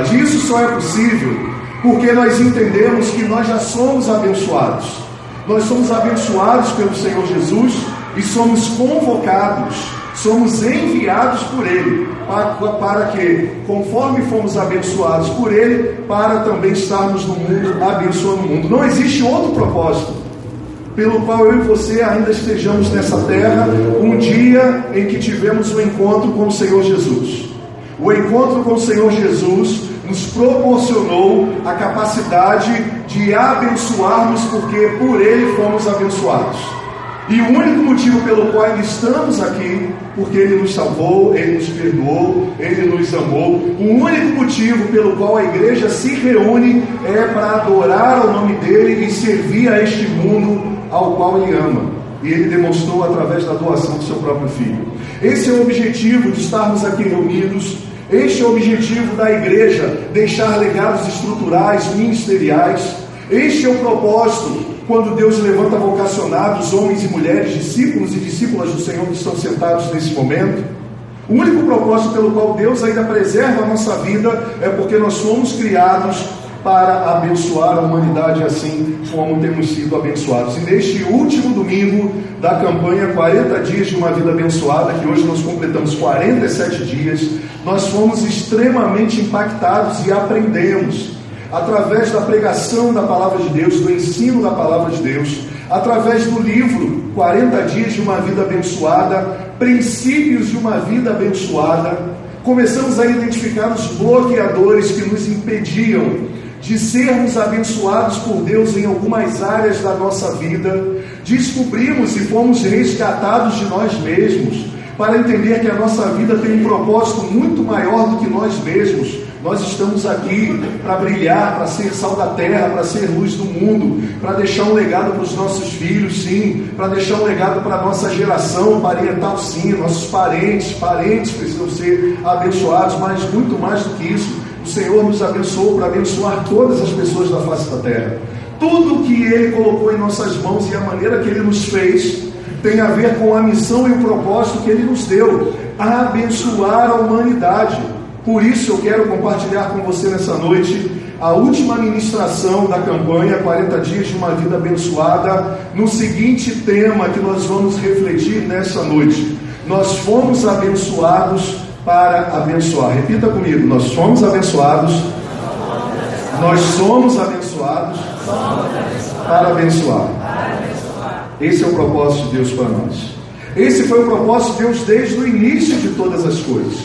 Isso só é possível porque nós entendemos que nós já somos abençoados. Nós somos abençoados pelo Senhor Jesus e somos convocados, somos enviados por Ele, para que, conforme fomos abençoados por Ele, para também estarmos no mundo, abençoando o mundo. Não existe outro propósito pelo qual eu e você ainda estejamos nessa terra, um dia em que tivemos um encontro com o Senhor Jesus. O encontro com o Senhor Jesus nos proporcionou a capacidade de abençoarmos, porque por Ele fomos abençoados. E o único motivo pelo qual ainda estamos aqui, porque Ele nos salvou, Ele nos perdoou, Ele nos amou. O único motivo pelo qual a igreja se reúne é para adorar o nome dEle e servir a este mundo ao qual Ele ama. E Ele demonstrou através da doação do seu próprio Filho. Esse é o objetivo de estarmos aqui reunidos. Este é o objetivo da igreja, deixar legados estruturais, ministeriais. Este é o propósito quando Deus levanta vocacionados, homens e mulheres, discípulos e discípulas do Senhor que estão sentados nesse momento. O único propósito pelo qual Deus ainda preserva a nossa vida é porque nós fomos criados para abençoar a humanidade assim como temos sido abençoados. E neste último domingo da campanha 40 dias de uma vida abençoada, que hoje nós completamos 47 dias, nós fomos extremamente impactados e aprendemos através da pregação da palavra de Deus, do ensino da palavra de Deus, através do livro 40 dias de uma vida abençoada, princípios de uma vida abençoada. Começamos a identificar os bloqueadores que nos impediam de sermos abençoados por Deus em algumas áreas da nossa vida. Descobrimos e fomos resgatados de nós mesmos, para entender que a nossa vida tem um propósito muito maior do que nós mesmos. Nós estamos aqui para brilhar, para ser sal da terra, para ser luz do mundo, para deixar um legado para os nossos filhos, sim, para deixar um legado para a nossa geração parental, sim. Nossos parentes precisam ser abençoados, mas muito mais do que isso, o Senhor nos abençoou para abençoar todas as pessoas da face da terra. Tudo que Ele colocou em nossas mãos e a maneira que Ele nos fez tem a ver com a missão e o propósito que Ele nos deu, abençoar a humanidade. Por isso eu quero compartilhar com você nessa noite a última ministração da campanha 40 dias de uma vida abençoada, no seguinte tema que nós vamos refletir nessa noite: nós fomos abençoados para abençoar. Repita comigo: nós fomos abençoados, nós somos abençoados para abençoar. Esse é o propósito de Deus para nós. Esse foi o propósito de Deus desde o início de todas as coisas.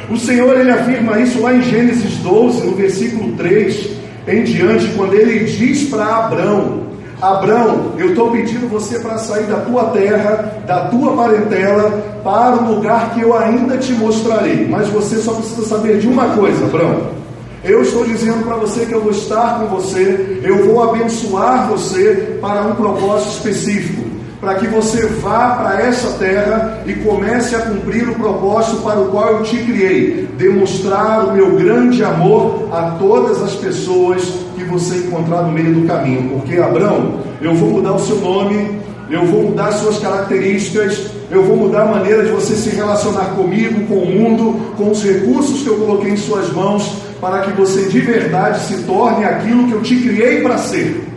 O Senhor, Ele afirma isso lá em Gênesis 12, no versículo 3 em diante, quando Ele diz para Abrão: Abrão, eu estou pedindo você para sair da tua terra, da tua parentela, para o lugar que eu ainda te mostrarei. Mas você só precisa saber de uma coisa, Abrão. Eu estou dizendo para você que eu vou estar com você, eu vou abençoar você para um propósito específico, para que você vá para essa terra e comece a cumprir o propósito para o qual eu te criei, demonstrar o meu grande amor a todas as pessoas que você encontrar no meio do caminho. Porque, Abrão, eu vou mudar o seu nome, eu vou mudar as suas características, eu vou mudar a maneira de você se relacionar comigo, com o mundo, com os recursos que eu coloquei em suas mãos, para que você de verdade se torne aquilo que eu te criei para ser.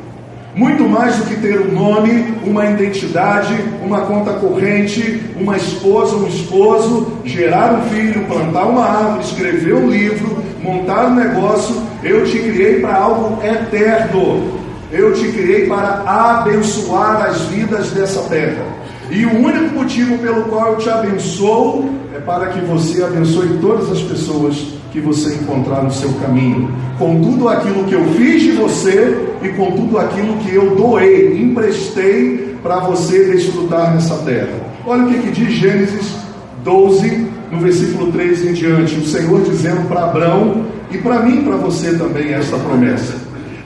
Muito mais do que ter um nome, uma identidade, uma conta corrente, uma esposa, um esposo, gerar um filho, plantar uma árvore, escrever um livro, montar um negócio. Eu te criei para algo eterno. Eu te criei para abençoar as vidas dessa terra. E o único motivo pelo qual eu te abençoo é para que você abençoe todas as pessoas que você encontrar no seu caminho, com tudo aquilo que eu fiz de você e com tudo aquilo que eu doei, emprestei para você desfrutar nessa terra. Olha o que diz Gênesis 12, no versículo 3 em diante, o Senhor dizendo para Abrão e para mim, para você também, esta promessa: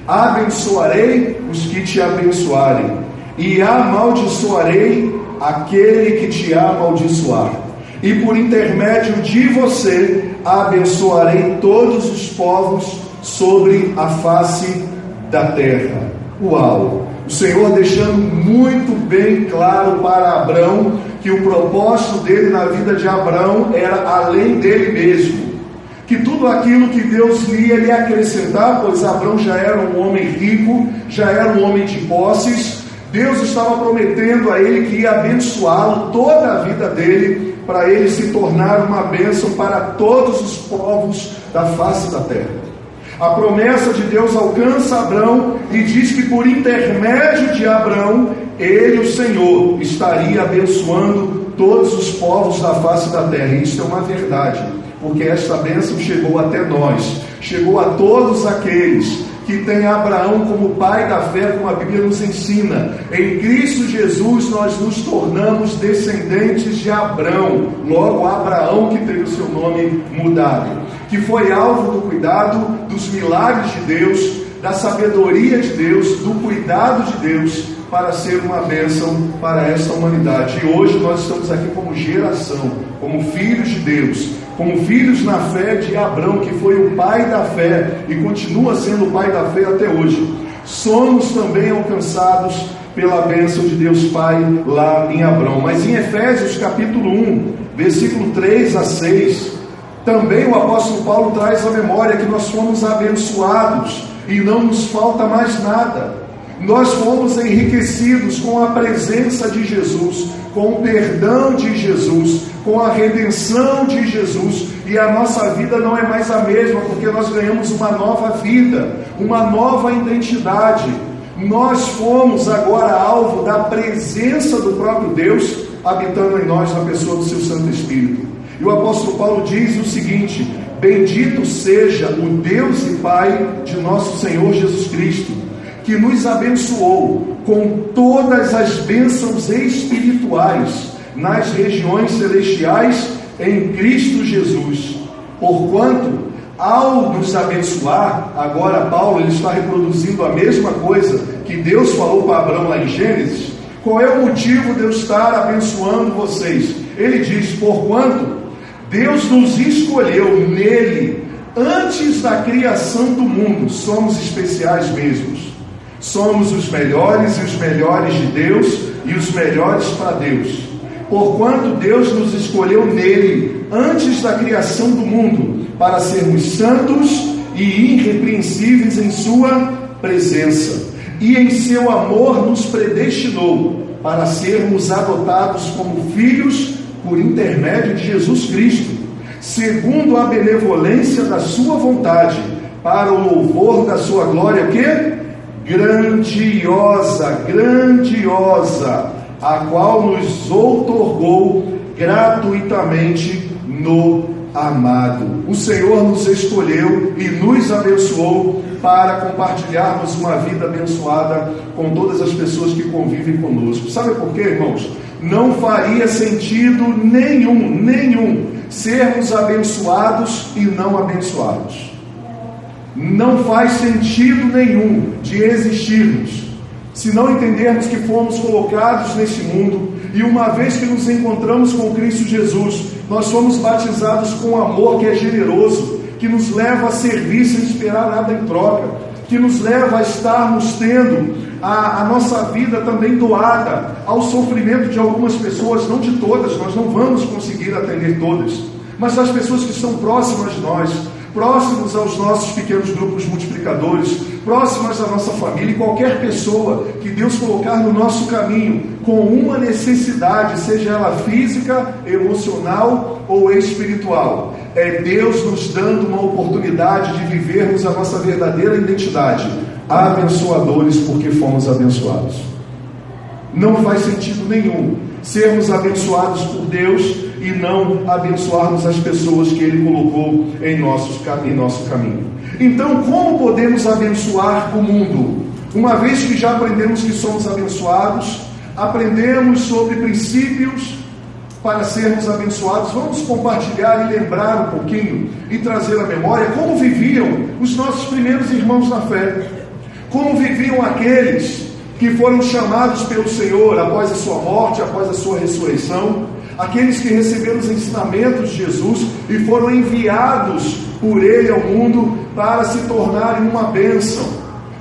abençoarei os que te abençoarem e amaldiçoarei aquele que te amaldiçoar, e por intermédio de você abençoarei todos os povos sobre a face da terra. Uau! O Senhor deixando muito bem claro para Abrão que o propósito dele na vida de Abrão era além dele mesmo, que tudo aquilo que Deus lhe ia acrescentar, pois Abrão já era um homem rico, já era um homem de posses. Deus estava prometendo a ele que ia abençoá-lo toda a vida dele, para ele se tornar uma bênção para todos os povos da face da terra. A promessa de Deus alcança Abrão e diz que por intermédio de Abrão, ele, o Senhor, estaria abençoando todos os povos da face da terra. E isso é uma verdade, porque esta bênção chegou até nós, chegou a todos aqueles que têm Abraão como pai da fé, como a Bíblia nos ensina. Em Cristo Jesus nós nos tornamos descendentes de Abrão, logo Abraão que teve o seu nome mudado, que foi alvo do cuidado, dos milagres de Deus, da sabedoria de Deus, do cuidado de Deus, para ser uma bênção para esta humanidade. E hoje nós estamos aqui como geração, como filhos de Deus, como filhos na fé de Abrão, que foi o pai da fé e continua sendo o pai da fé até hoje. Somos também alcançados pela bênção de Deus Pai lá em Abrão. Mas em Efésios capítulo 1, versículo 3 a 6, também o apóstolo Paulo traz à memória que nós fomos abençoados e não nos falta mais nada. Nós fomos enriquecidos com a presença de Jesus, com o perdão de Jesus, com a redenção de Jesus, e a nossa vida não é mais a mesma, porque nós ganhamos uma nova vida, uma nova identidade. Nós fomos agora alvo da presença do próprio Deus, habitando em nós na pessoa do seu Santo Espírito. E o apóstolo Paulo diz o seguinte: bendito seja o Deus e Pai de nosso Senhor Jesus Cristo, que nos abençoou com todas as bênçãos espirituais nas regiões celestiais em Cristo Jesus. Porquanto, ao nos abençoar, agora Paulo ele está reproduzindo a mesma coisa que Deus falou para Abraão lá em Gênesis. Qual é o motivo de eu estar abençoando vocês? Ele diz: porquanto Deus nos escolheu nele antes da criação do mundo. Somos especiais mesmos. Somos os melhores e os melhores de Deus e os melhores para Deus. Porquanto Deus nos escolheu nele antes da criação do mundo, para sermos santos e irrepreensíveis em sua presença. E em seu amor nos predestinou para sermos adotados como filhos por intermédio de Jesus Cristo, segundo a benevolência da sua vontade, para o louvor da sua glória, que grandiosa, a qual nos outorgou gratuitamente no amado. O Senhor nos escolheu e nos abençoou para compartilharmos uma vida abençoada com todas as pessoas que convivem conosco. Sabe por quê, irmãos? Não faria sentido nenhum sermos abençoados e não abençoados. Não faz sentido nenhum de existirmos se não entendermos que fomos colocados neste mundo, e uma vez que nos encontramos com Cristo Jesus, nós fomos batizados com amor que é generoso, que nos leva a servir sem esperar nada em troca, que nos leva a estarmos tendo a nossa vida também doada ao sofrimento de algumas pessoas, não de todas, nós não vamos conseguir atender todas, mas das pessoas que estão próximas de nós, próximos aos nossos pequenos grupos multiplicadores, próximas à nossa família, e qualquer pessoa que Deus colocar no nosso caminho com uma necessidade, seja ela física, emocional ou espiritual, é Deus nos dando uma oportunidade de vivermos a nossa verdadeira identidade, abençoadores porque fomos abençoados. Não faz sentido nenhum sermos abençoados por Deus e não abençoarmos as pessoas que Ele colocou em nosso caminho. Então, como podemos abençoar o mundo? Uma vez que já aprendemos que somos abençoados, aprendemos sobre princípios para sermos abençoados, vamos compartilhar e lembrar um pouquinho e trazer à memória como viviam os nossos primeiros irmãos na fé, como viviam aqueles que foram chamados pelo Senhor após a sua morte, após a sua ressurreição, aqueles que receberam os ensinamentos de Jesus e foram enviados por Ele ao mundo para se tornarem uma bênção.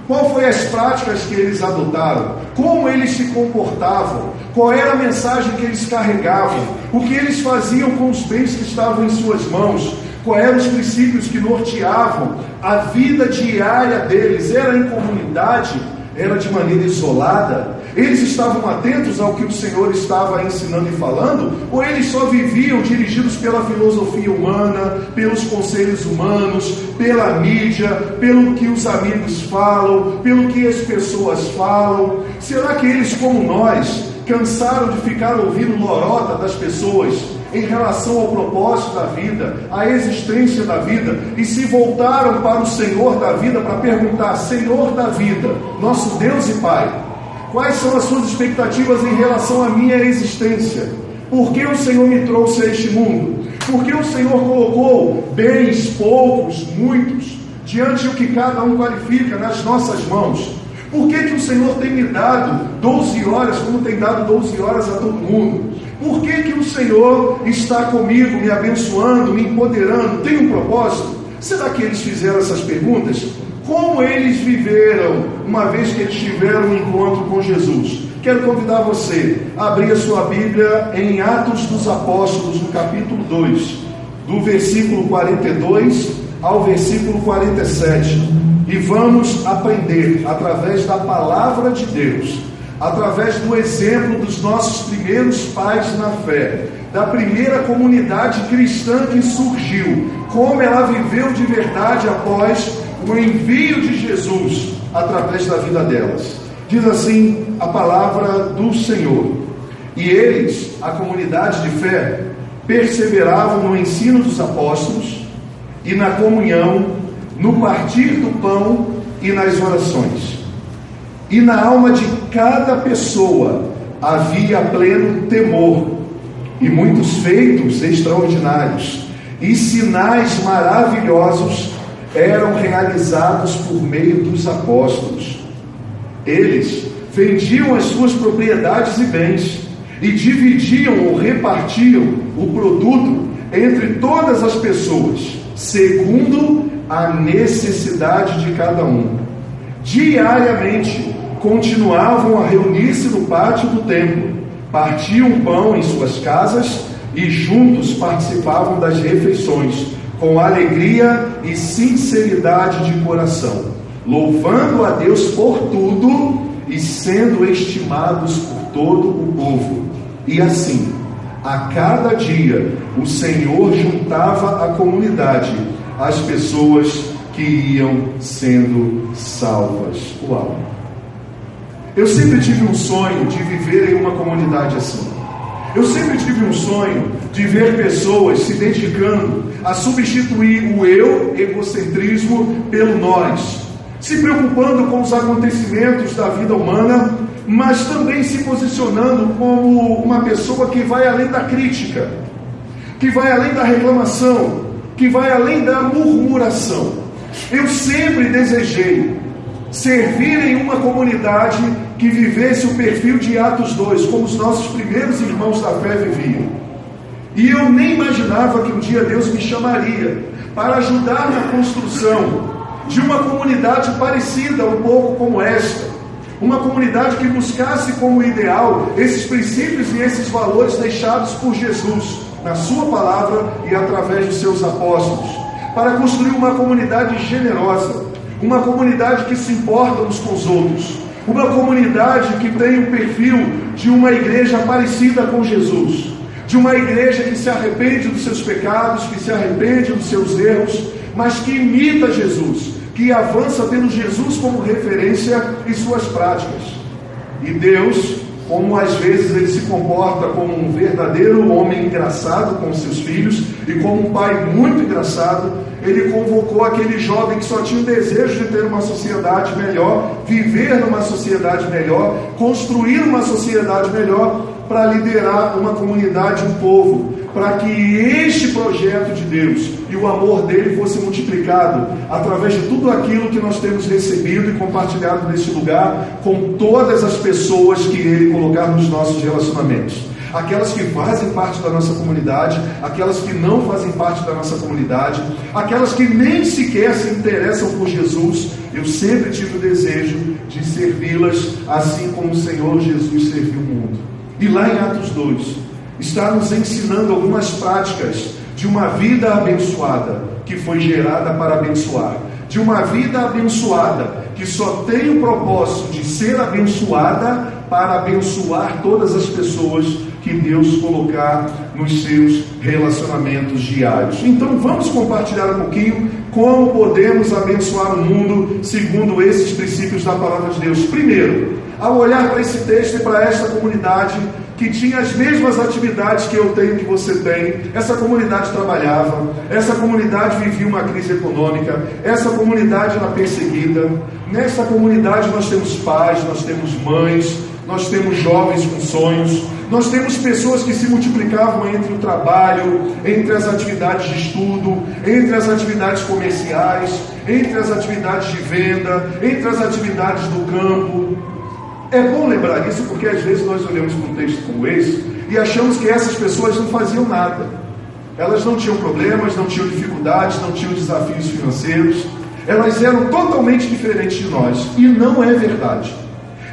Qual foi as práticas que eles adotaram? Como eles se comportavam? Qual era a mensagem que eles carregavam? O que eles faziam com os bens que estavam em suas mãos? Quais eram os princípios que norteavam a vida diária deles? Era em comunidade? Era de maneira isolada? Eles estavam atentos ao que o Senhor estava ensinando e falando? Ou eles só viviam dirigidos pela filosofia humana, pelos conselhos humanos, pela mídia, pelo que os amigos falam, pelo que as pessoas falam? Será que eles, como nós, cansaram de ficar ouvindo lorota das pessoas em relação ao propósito da vida, à existência da vida, e se voltaram para o Senhor da vida para perguntar: Senhor da vida, nosso Deus e Pai, quais são as suas expectativas em relação à minha existência? Por que o Senhor me trouxe a este mundo? Por que o Senhor colocou bens, poucos, muitos, diante do que cada um qualifica nas nossas mãos? Por que o Senhor tem me dado 12 horas, como tem dado 12 horas a todo mundo? Por que o Senhor está comigo, me abençoando, me empoderando? Tem um propósito? Será que eles fizeram essas perguntas? Como eles viveram, uma vez que eles tiveram um encontro com Jesus? Quero convidar você a abrir a sua Bíblia em Atos dos Apóstolos, no capítulo 2, do versículo 42 ao versículo 47. E vamos aprender, através da palavra de Deus, através do exemplo dos nossos primeiros pais na fé, da primeira comunidade cristã que surgiu, como ela viveu de verdade após o envio de Jesus através da vida delas. Diz assim a palavra do Senhor: e eles, a comunidade de fé, perseveravam no ensino dos apóstolos e na comunhão, no partir do pão e nas orações. E na alma de cada pessoa havia pleno temor, e muitos feitos extraordinários e sinais maravilhosos eram realizados por meio dos apóstolos. Eles vendiam as suas propriedades e bens e dividiam ou repartiam o produto entre todas as pessoas, segundo a necessidade de cada um. Diariamente continuavam a reunir-se no pátio do templo, partiam pão em suas casas e juntos participavam das refeições, com alegria e sinceridade de coração, louvando a Deus por tudo e sendo estimados por todo o povo. E assim, a cada dia, o Senhor juntava à comunidade as pessoas que iam sendo salvas. Uau! Eu sempre tive um sonho de viver em uma comunidade assim. Eu sempre tive um sonho de ver pessoas se dedicando a substituir o eu, egocentrismo, pelo nós, se preocupando com os acontecimentos da vida humana, mas também se posicionando como uma pessoa que vai além da crítica, que vai além da reclamação, que vai além da murmuração. Eu sempre desejei servir em uma comunidade que vivesse o perfil de Atos 2, como os nossos primeiros irmãos da fé viviam. E eu nem imaginava que um dia Deus me chamaria para ajudar na construção de uma comunidade parecida um pouco como esta, uma comunidade que buscasse como ideal esses princípios e esses valores deixados por Jesus na sua palavra e através dos seus apóstolos, para construir uma comunidade generosa, uma comunidade que se importa uns com os outros, uma comunidade que tem o perfil de uma igreja parecida com Jesus, de uma igreja que se arrepende dos seus pecados, que se arrepende dos seus erros, mas que imita Jesus, que avança tendo Jesus como referência em suas práticas. E Deus, como às vezes ele se comporta como um verdadeiro homem engraçado com seus filhos e como um pai muito engraçado, ele convocou aquele jovem que só tinha o desejo de ter uma sociedade melhor, viver numa sociedade melhor, construir uma sociedade melhor, para liderar uma comunidade, um povo, para que este projeto de Deus e o amor dele fosse multiplicado através de tudo aquilo que nós temos recebido e compartilhado nesse lugar com todas as pessoas que ele colocar nos nossos relacionamentos. Aquelas que fazem parte da nossa comunidade, aquelas que não fazem parte da nossa comunidade, aquelas que nem sequer se interessam por Jesus. Eu sempre tive o desejo de servi-las assim como o Senhor Jesus serviu o mundo. E lá em Atos 2, está nos ensinando algumas práticas de uma vida abençoada, que foi gerada para abençoar, de uma vida abençoada, que só tem o propósito de ser abençoada para abençoar todas as pessoas que Deus colocar nos seus relacionamentos diários. Então vamos compartilhar um pouquinho como podemos abençoar o mundo segundo esses princípios da palavra de Deus. Primeiro, ao olhar para esse texto e para esta comunidade que tinha as mesmas atividades que eu tenho, que você tem, essa comunidade trabalhava, essa comunidade vivia uma crise econômica, essa comunidade era perseguida, nessa comunidade nós temos pais, nós temos mães, nós temos jovens com sonhos, nós temos pessoas que se multiplicavam entre o trabalho, entre as atividades de estudo, entre as atividades comerciais, entre as atividades de venda, entre as atividades do campo. É bom lembrar isso porque às vezes nós olhamos para um texto como esse e achamos que essas pessoas não faziam nada. Elas não tinham problemas, não tinham dificuldades, não tinham desafios financeiros. Elas eram totalmente diferentes de nós. E não é verdade.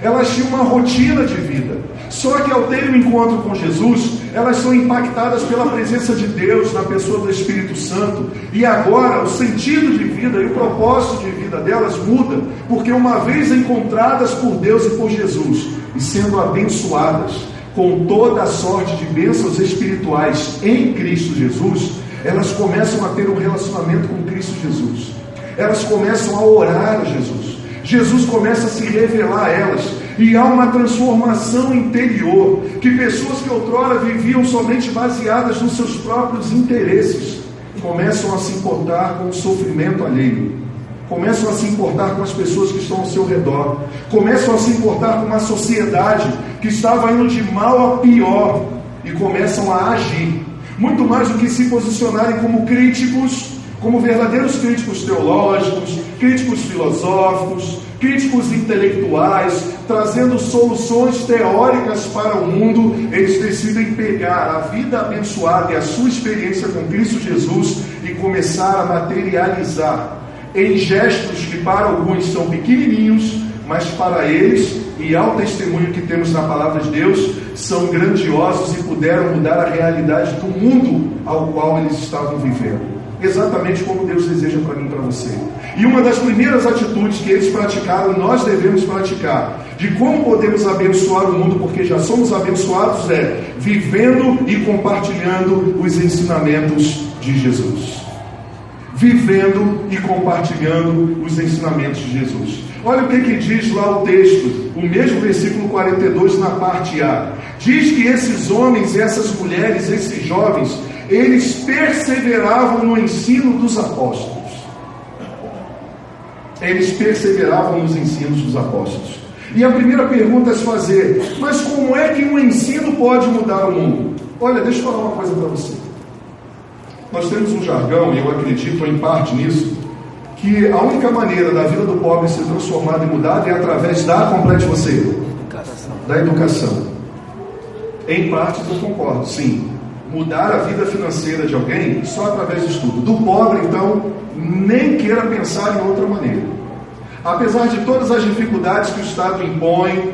Elas tinham uma rotina de vida. Só que ao ter um encontro com Jesus, elas são impactadas pela presença de Deus na pessoa do Espírito Santo. E agora o sentido de vida e o propósito de vida delas muda, porque uma vez encontradas por Deus e por Jesus, e sendo abençoadas com toda a sorte de bênçãos espirituais em Cristo Jesus, elas começam a ter um relacionamento com Cristo Jesus. Elas começam a orar a Jesus. Jesus começa a se revelar a elas, e há uma transformação interior, que pessoas que outrora viviam somente baseadas nos seus próprios interesses, começam a se importar com o sofrimento alheio, começam a se importar com as pessoas que estão ao seu redor, começam a se importar com uma sociedade que estava indo de mal a pior, e começam a agir, muito mais do que se posicionarem como críticos, como verdadeiros críticos teológicos, críticos filosóficos, críticos intelectuais, trazendo soluções teóricas para o mundo. Eles decidem pegar a vida abençoada e a sua experiência com Cristo Jesus e começar a materializar em gestos que para alguns são pequenininhos, mas para eles, e ao testemunho que temos na palavra de Deus, são grandiosos e puderam mudar a realidade do mundo ao qual eles estavam vivendo. Exatamente como Deus deseja para mim e para você. E uma das primeiras atitudes que eles praticaram, nós devemos praticar, de como podemos abençoar o mundo, porque já somos abençoados, é vivendo e compartilhando os ensinamentos de Jesus. Vivendo e compartilhando os ensinamentos de Jesus. Olha o que diz lá o texto, o mesmo versículo 42 na parte A. Diz que esses homens, essas mulheres, esses jovens, eles perseveravam no ensino dos apóstolos. Eles perseveravam nos ensinos dos apóstolos. E a primeira pergunta é se fazer: mas como é que um ensino pode mudar o mundo? Olha, deixa eu falar uma coisa para você. Nós temos um jargão, e eu acredito em parte nisso, que a única maneira da vida do pobre ser transformada e mudada é através da, complete você, da educação. Em parte eu concordo, sim. Mudar a vida financeira de alguém só através do estudo. Do pobre, então, nem queira pensar em outra maneira. Apesar de todas as dificuldades que o Estado impõe,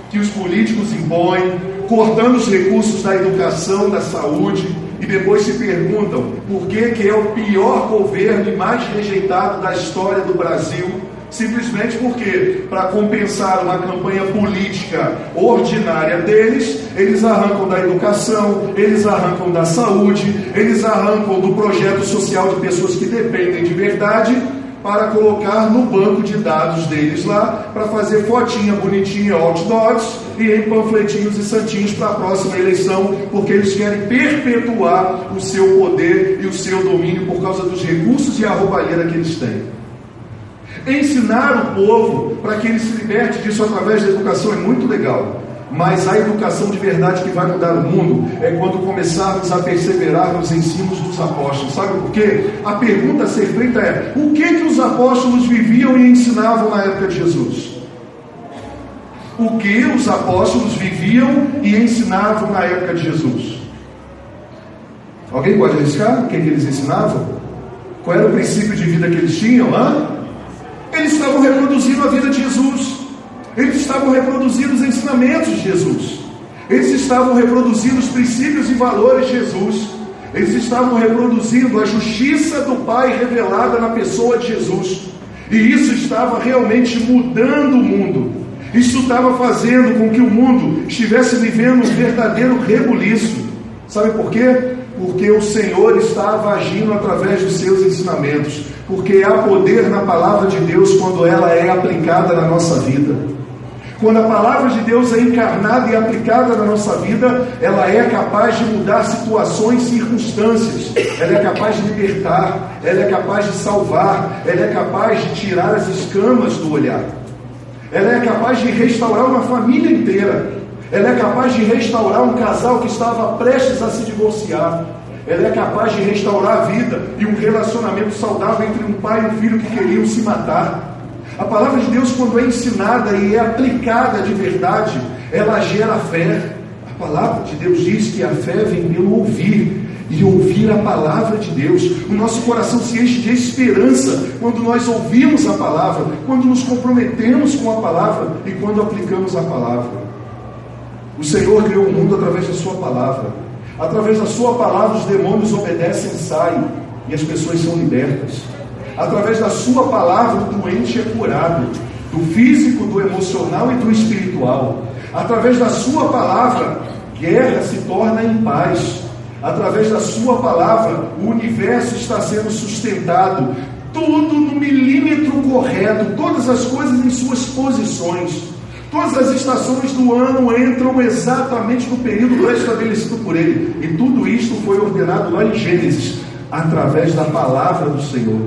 que os políticos impõem, cortando os recursos da educação, da saúde, e depois se perguntam por que é o pior governo e mais rejeitado da história do Brasil, simplesmente porque, para compensar uma campanha política ordinária deles, eles arrancam da educação, eles arrancam da saúde, eles arrancam do projeto social de pessoas que dependem de verdade, para colocar no banco de dados deles lá, para fazer fotinha bonitinha, outdoors, e em panfletinhos e santinhos para a próxima eleição, porque eles querem perpetuar o seu poder e o seu domínio por causa dos recursos e a roubalheira que eles têm. Ensinar o povo para que ele se liberte disso através da educação é muito legal, mas a educação de verdade que vai mudar o mundo é quando começarmos a perseverar nos ensinos dos apóstolos. Sabe por quê? A pergunta a ser feita é: o que os apóstolos viviam e ensinavam na época de Jesus? O que os apóstolos viviam e ensinavam na época de Jesus? Alguém pode arriscar? O que eles ensinavam? Qual era o princípio de vida que eles tinham? Eles estavam reproduzindo a vida de Jesus. Eles estavam reproduzindo os ensinamentos de Jesus. Eles estavam reproduzindo os princípios e valores de Jesus. Eles estavam reproduzindo a justiça do Pai revelada na pessoa de Jesus. E isso estava realmente mudando o mundo. Isso estava fazendo com que o mundo estivesse vivendo um verdadeiro rebuliço. Sabe por quê? Porque o Senhor estava agindo através dos seus ensinamentos. Porque há poder na palavra de Deus quando ela é aplicada na nossa vida. Quando a palavra de Deus é encarnada e aplicada na nossa vida, ela é capaz de mudar situações e circunstâncias. Ela é capaz de libertar, ela é capaz de salvar, ela é capaz de tirar as escamas do olhar. Ela é capaz de restaurar uma família inteira. Ela é capaz de restaurar um casal que estava prestes a se divorciar. Ela é capaz de restaurar a vida e um relacionamento saudável entre um pai e um filho que queriam se matar. A palavra de Deus, quando é ensinada e é aplicada de verdade, ela gera fé. A palavra de Deus diz que a fé vem pelo ouvir, e ouvir a palavra de Deus. O nosso coração se enche de esperança quando nós ouvimos a palavra, quando nos comprometemos com a palavra e quando aplicamos a palavra. O Senhor criou o mundo através da sua palavra. Através da sua palavra os demônios obedecem e saem, e as pessoas são libertas. Através da sua palavra o doente é curado, do físico, do emocional e do espiritual. Através da sua palavra, guerra se torna em paz. Através da sua palavra, o universo está sendo sustentado, tudo no milímetro correto, todas as coisas em suas posições. Todas as estações do ano entram exatamente no período pré-estabelecido por Ele. E tudo isto foi ordenado lá em Gênesis, através da palavra do Senhor.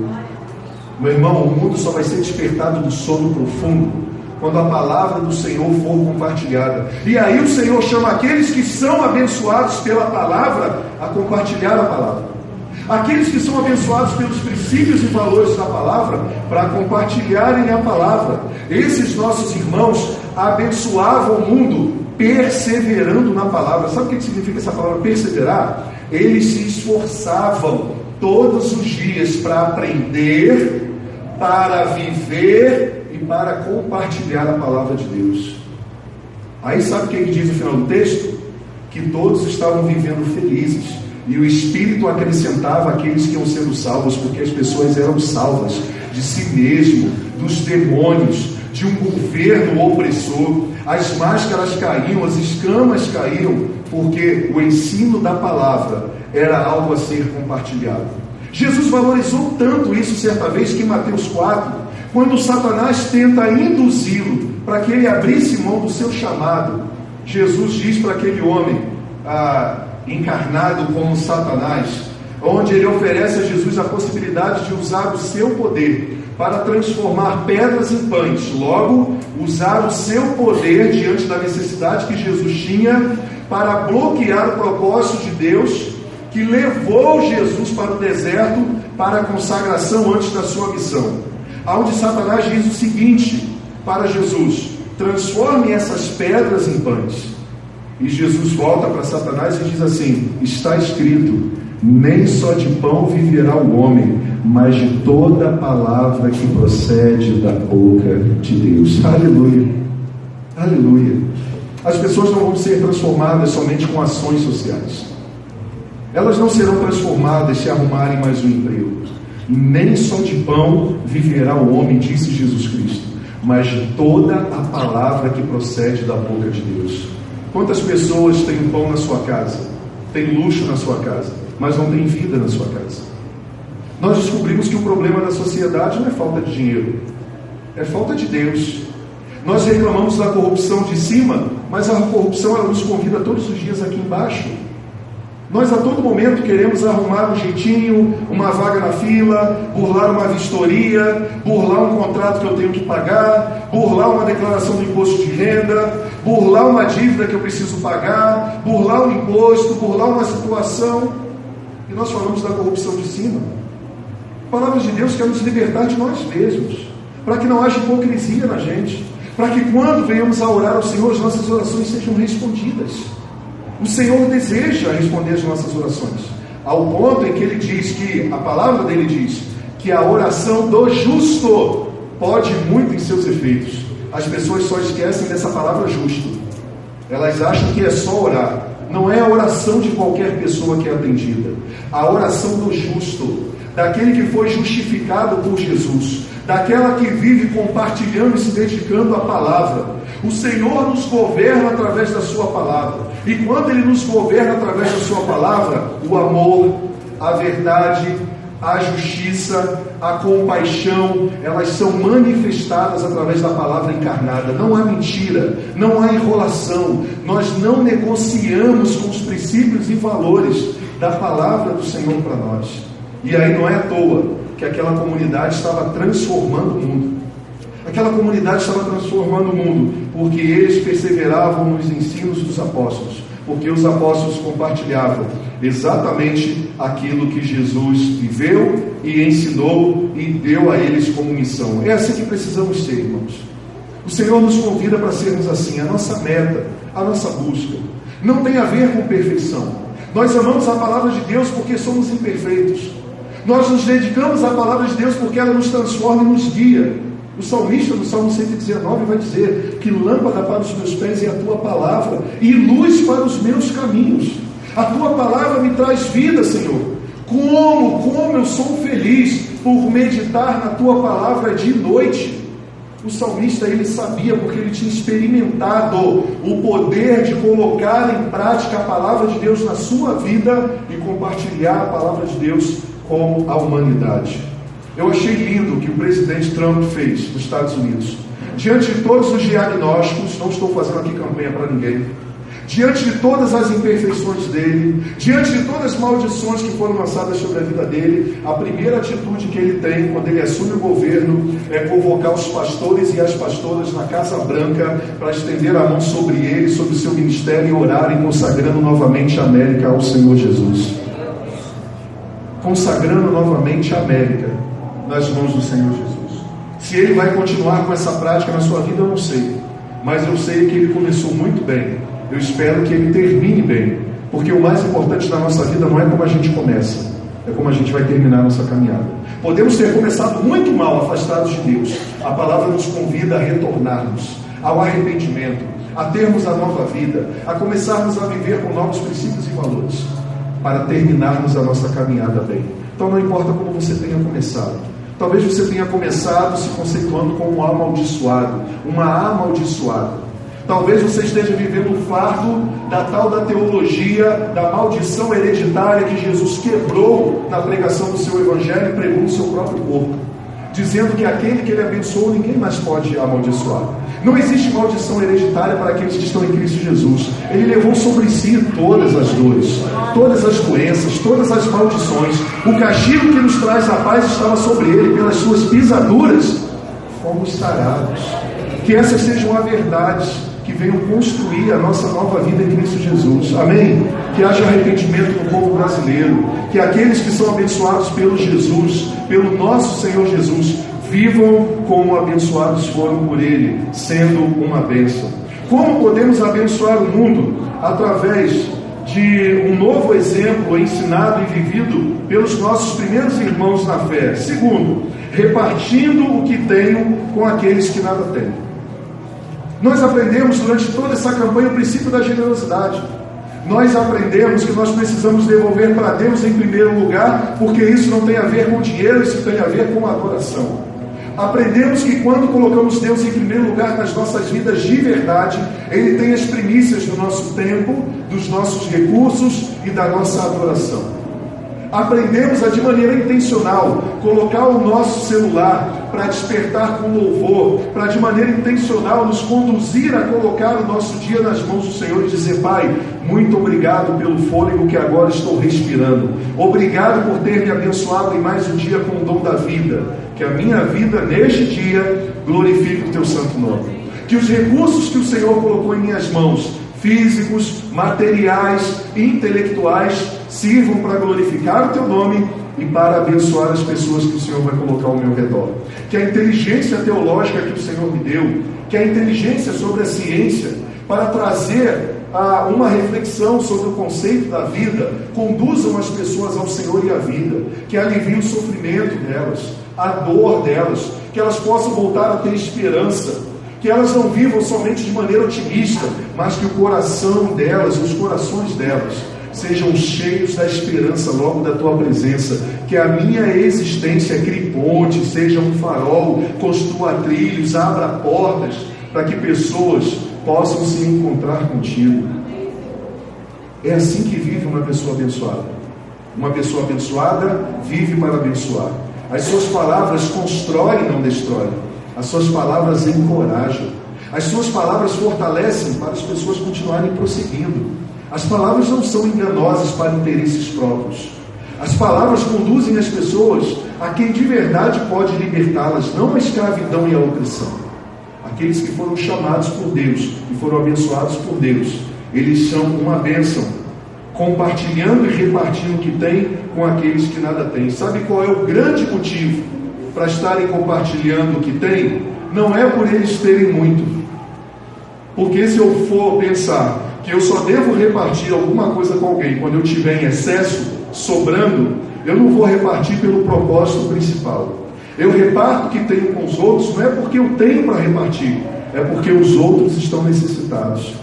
Meu irmão, o mundo só vai ser despertado do sono profundo quando a palavra do Senhor for compartilhada. E aí o Senhor chama aqueles que são abençoados pela palavra a compartilhar a palavra. Aqueles que são abençoados pelos princípios e valores da palavra para compartilharem a palavra. Esses nossos irmãos abençoavam o mundo perseverando na palavra. Sabe o que significa essa palavra perseverar? Eles se esforçavam todos os dias para aprender, para viver e para compartilhar a palavra de Deus. Aí sabe o que ele diz no final do texto? Que todos estavam vivendo felizes, e o Espírito acrescentava aqueles que iam sendo salvos, porque as pessoas eram salvas de si mesmo, dos demônios, de um governo opressor. As máscaras caíam, as escamas caíam, porque o ensino da palavra era algo a ser compartilhado. Jesus valorizou tanto isso certa vez que em Mateus 4, quando Satanás tenta induzi-lo para que ele abrisse mão do seu chamado, Jesus diz para aquele homem encarnado como Satanás, onde ele oferece a Jesus a possibilidade de usar o seu poder para transformar pedras em pães. Logo, usar o seu poder diante da necessidade que Jesus tinha para bloquear o propósito de Deus que levou Jesus para o deserto para a consagração antes da sua missão. Onde Satanás diz o seguinte para Jesus: transforme essas pedras em pães. E Jesus volta para Satanás e diz assim: está escrito, nem só de pão viverá o homem, mas de toda palavra que procede da boca de Deus. Aleluia, aleluia. As pessoas não vão ser transformadas somente com ações sociais. Elas não serão transformadas se arrumarem mais um emprego. Nem só de pão viverá o homem, disse Jesus Cristo, mas de toda a palavra que procede da boca de Deus. Quantas pessoas têm pão na sua casa, têm luxo na sua casa, mas não têm vida na sua casa? Nós descobrimos que o problema da sociedade não é falta de dinheiro, é falta de Deus. Nós reclamamos da corrupção de cima, mas a corrupção ela nos convida todos os dias aqui embaixo. Nós a todo momento queremos arrumar um jeitinho, uma vaga na fila, burlar uma vistoria, burlar um contrato que eu tenho que pagar, burlar uma declaração do imposto de renda, burlar uma dívida que eu preciso pagar, burlar um imposto, burlar uma situação. E nós falamos da corrupção de cima. A palavra de Deus quer nos libertar de nós mesmos, para que não haja hipocrisia na gente, para que quando venhamos a orar ao Senhor, as nossas orações sejam respondidas. O Senhor deseja responder as nossas orações, ao ponto em que Ele diz que, a palavra dele diz, que a oração do justo pode muito em seus efeitos. As pessoas só esquecem dessa palavra justo. Elas acham que é só orar. não é a oração de qualquer pessoa que é atendida. A oração do justo, daquele que foi justificado por Jesus, daquela que vive compartilhando e se dedicando à palavra. O Senhor nos governa através da sua palavra. E quando Ele nos governa através da sua palavra, o amor, a verdade, a justiça, a compaixão, elas são manifestadas através da palavra encarnada. Não há mentira, não há enrolação. Nós não negociamos com os princípios e valores da palavra do Senhor para nós. E aí não é à toa que aquela comunidade estava transformando o mundo. Aquela comunidade estava transformando o mundo, porque eles perseveravam nos ensinos dos apóstolos, porque os apóstolos compartilhavam exatamente aquilo que Jesus viveu e ensinou e deu a eles como missão. É assim que precisamos ser, irmãos. O Senhor nos convida para sermos assim. A nossa meta, a nossa busca, não tem a ver com perfeição. Nós amamos a palavra de Deus porque somos imperfeitos. Nós nos dedicamos à palavra de Deus porque ela nos transforma e nos guia. O salmista, no Salmo 119, vai dizer que lâmpada para os meus pés é a tua palavra e luz para os meus caminhos. A tua palavra me traz vida, Senhor. Como eu sou feliz por meditar na tua palavra de noite. O salmista, ele sabia, porque ele tinha experimentado o poder de colocar em prática a palavra de Deus na sua vida e compartilhar a palavra de Deus com a humanidade. Eu achei lindo o que o presidente Trump fez nos Estados Unidos. Diante de todos os diagnósticos, não estou fazendo aqui campanha para ninguém, diante de todas as imperfeições dele, diante de todas as maldições que foram lançadas sobre a vida dele, a primeira atitude que ele tem quando ele assume o governo é convocar os pastores e as pastoras na Casa Branca para estender a mão sobre ele, sobre o seu ministério e orarem, consagrando novamente a América ao Senhor Jesus. Consagrando novamente a América nas mãos do Senhor Jesus. Se ele vai continuar com essa prática na sua vida, eu não sei, mas eu sei que ele começou muito bem. Eu espero que ele termine bem, porque o mais importante da nossa vida não é como a gente começa, é como a gente vai terminar a nossa caminhada. Podemos ter começado muito mal, afastados de Deus. A palavra nos convida a retornarmos ao arrependimento, a termos a nova vida, a começarmos a viver com novos princípios e valores, para terminarmos a nossa caminhada bem. Então não importa como você tenha começado. Talvez você tenha começado se conceituando como um amaldiçoado, uma amaldiçoada. Talvez você esteja vivendo o fardo da tal da teologia, da maldição hereditária que Jesus quebrou na pregação do seu evangelho e pregou no seu próprio corpo, dizendo que aquele que ele abençoou, ninguém mais pode amaldiçoar. Não existe maldição hereditária para aqueles que estão em Cristo Jesus. Ele levou sobre si todas as dores, todas as doenças, todas as maldições. O castigo que nos traz a paz estava sobre ele, pelas suas pisaduras fomos sarados. Que essas sejam a verdade, que venham construir a nossa nova vida em Cristo Jesus. Amém? Que haja arrependimento no povo brasileiro, que aqueles que são abençoados pelo Jesus, pelo nosso Senhor Jesus, vivam como abençoados foram por Ele, sendo uma bênção. Como podemos abençoar o mundo? Através de um novo exemplo ensinado e vivido pelos nossos primeiros irmãos na fé. Segundo, repartindo o que tenho com aqueles que nada têm. Nós aprendemos durante toda essa campanha o princípio da generosidade. Nós aprendemos que nós precisamos devolver para Deus em primeiro lugar, porque isso não tem a ver com dinheiro, isso tem a ver com adoração. Aprendemos que quando colocamos Deus em primeiro lugar nas nossas vidas de verdade, Ele tem as primícias do nosso tempo, dos nossos recursos e da nossa adoração. Aprendemos a, de maneira intencional, colocar o nosso celular para despertar com louvor, para de maneira intencional nos conduzir a colocar o nosso dia nas mãos do Senhor e dizer: Pai, muito obrigado pelo fôlego que agora estou respirando. Obrigado por ter me abençoado em mais um dia com o dom da vida. Que a minha vida neste dia glorifique o Teu santo nome. Que os recursos que o Senhor colocou em minhas mãos, físicos, materiais e intelectuais, sirvam para glorificar o Teu nome e para abençoar as pessoas que o Senhor vai colocar ao meu redor. Que a inteligência teológica que o Senhor me deu, que a inteligência sobre a ciência, para trazer uma reflexão sobre o conceito da vida, conduzam as pessoas ao Senhor e à vida, que aliviem o sofrimento delas, a dor delas, que elas possam voltar a ter esperança. Que elas não vivam somente de maneira otimista, mas que o coração delas, os corações delas, sejam cheios da esperança logo da tua presença. Que a minha existência crie pontes, seja um farol, construa trilhos, abra portas, para que pessoas possam se encontrar contigo. É assim que vive uma pessoa abençoada. Uma pessoa abençoada vive para abençoar. As suas palavras constroem, não destroem. As suas palavras encorajam. As suas palavras fortalecem para as pessoas continuarem prosseguindo. As palavras não são enganosas para interesses próprios. As palavras conduzem as pessoas a quem de verdade pode libertá-las, não à escravidão e à opressão. Aqueles que foram chamados por Deus e foram abençoados por Deus, eles são uma bênção, compartilhando e repartindo o que tem com aqueles que nada têm. Sabe qual é o grande motivo para estarem compartilhando o que tem? Não é por eles terem muito, porque se eu for pensar que eu só devo repartir alguma coisa com alguém quando eu tiver em excesso, sobrando, eu não vou repartir pelo propósito principal. Eu reparto o que tenho com os outros, não é porque eu tenho para repartir, é porque os outros estão necessitados.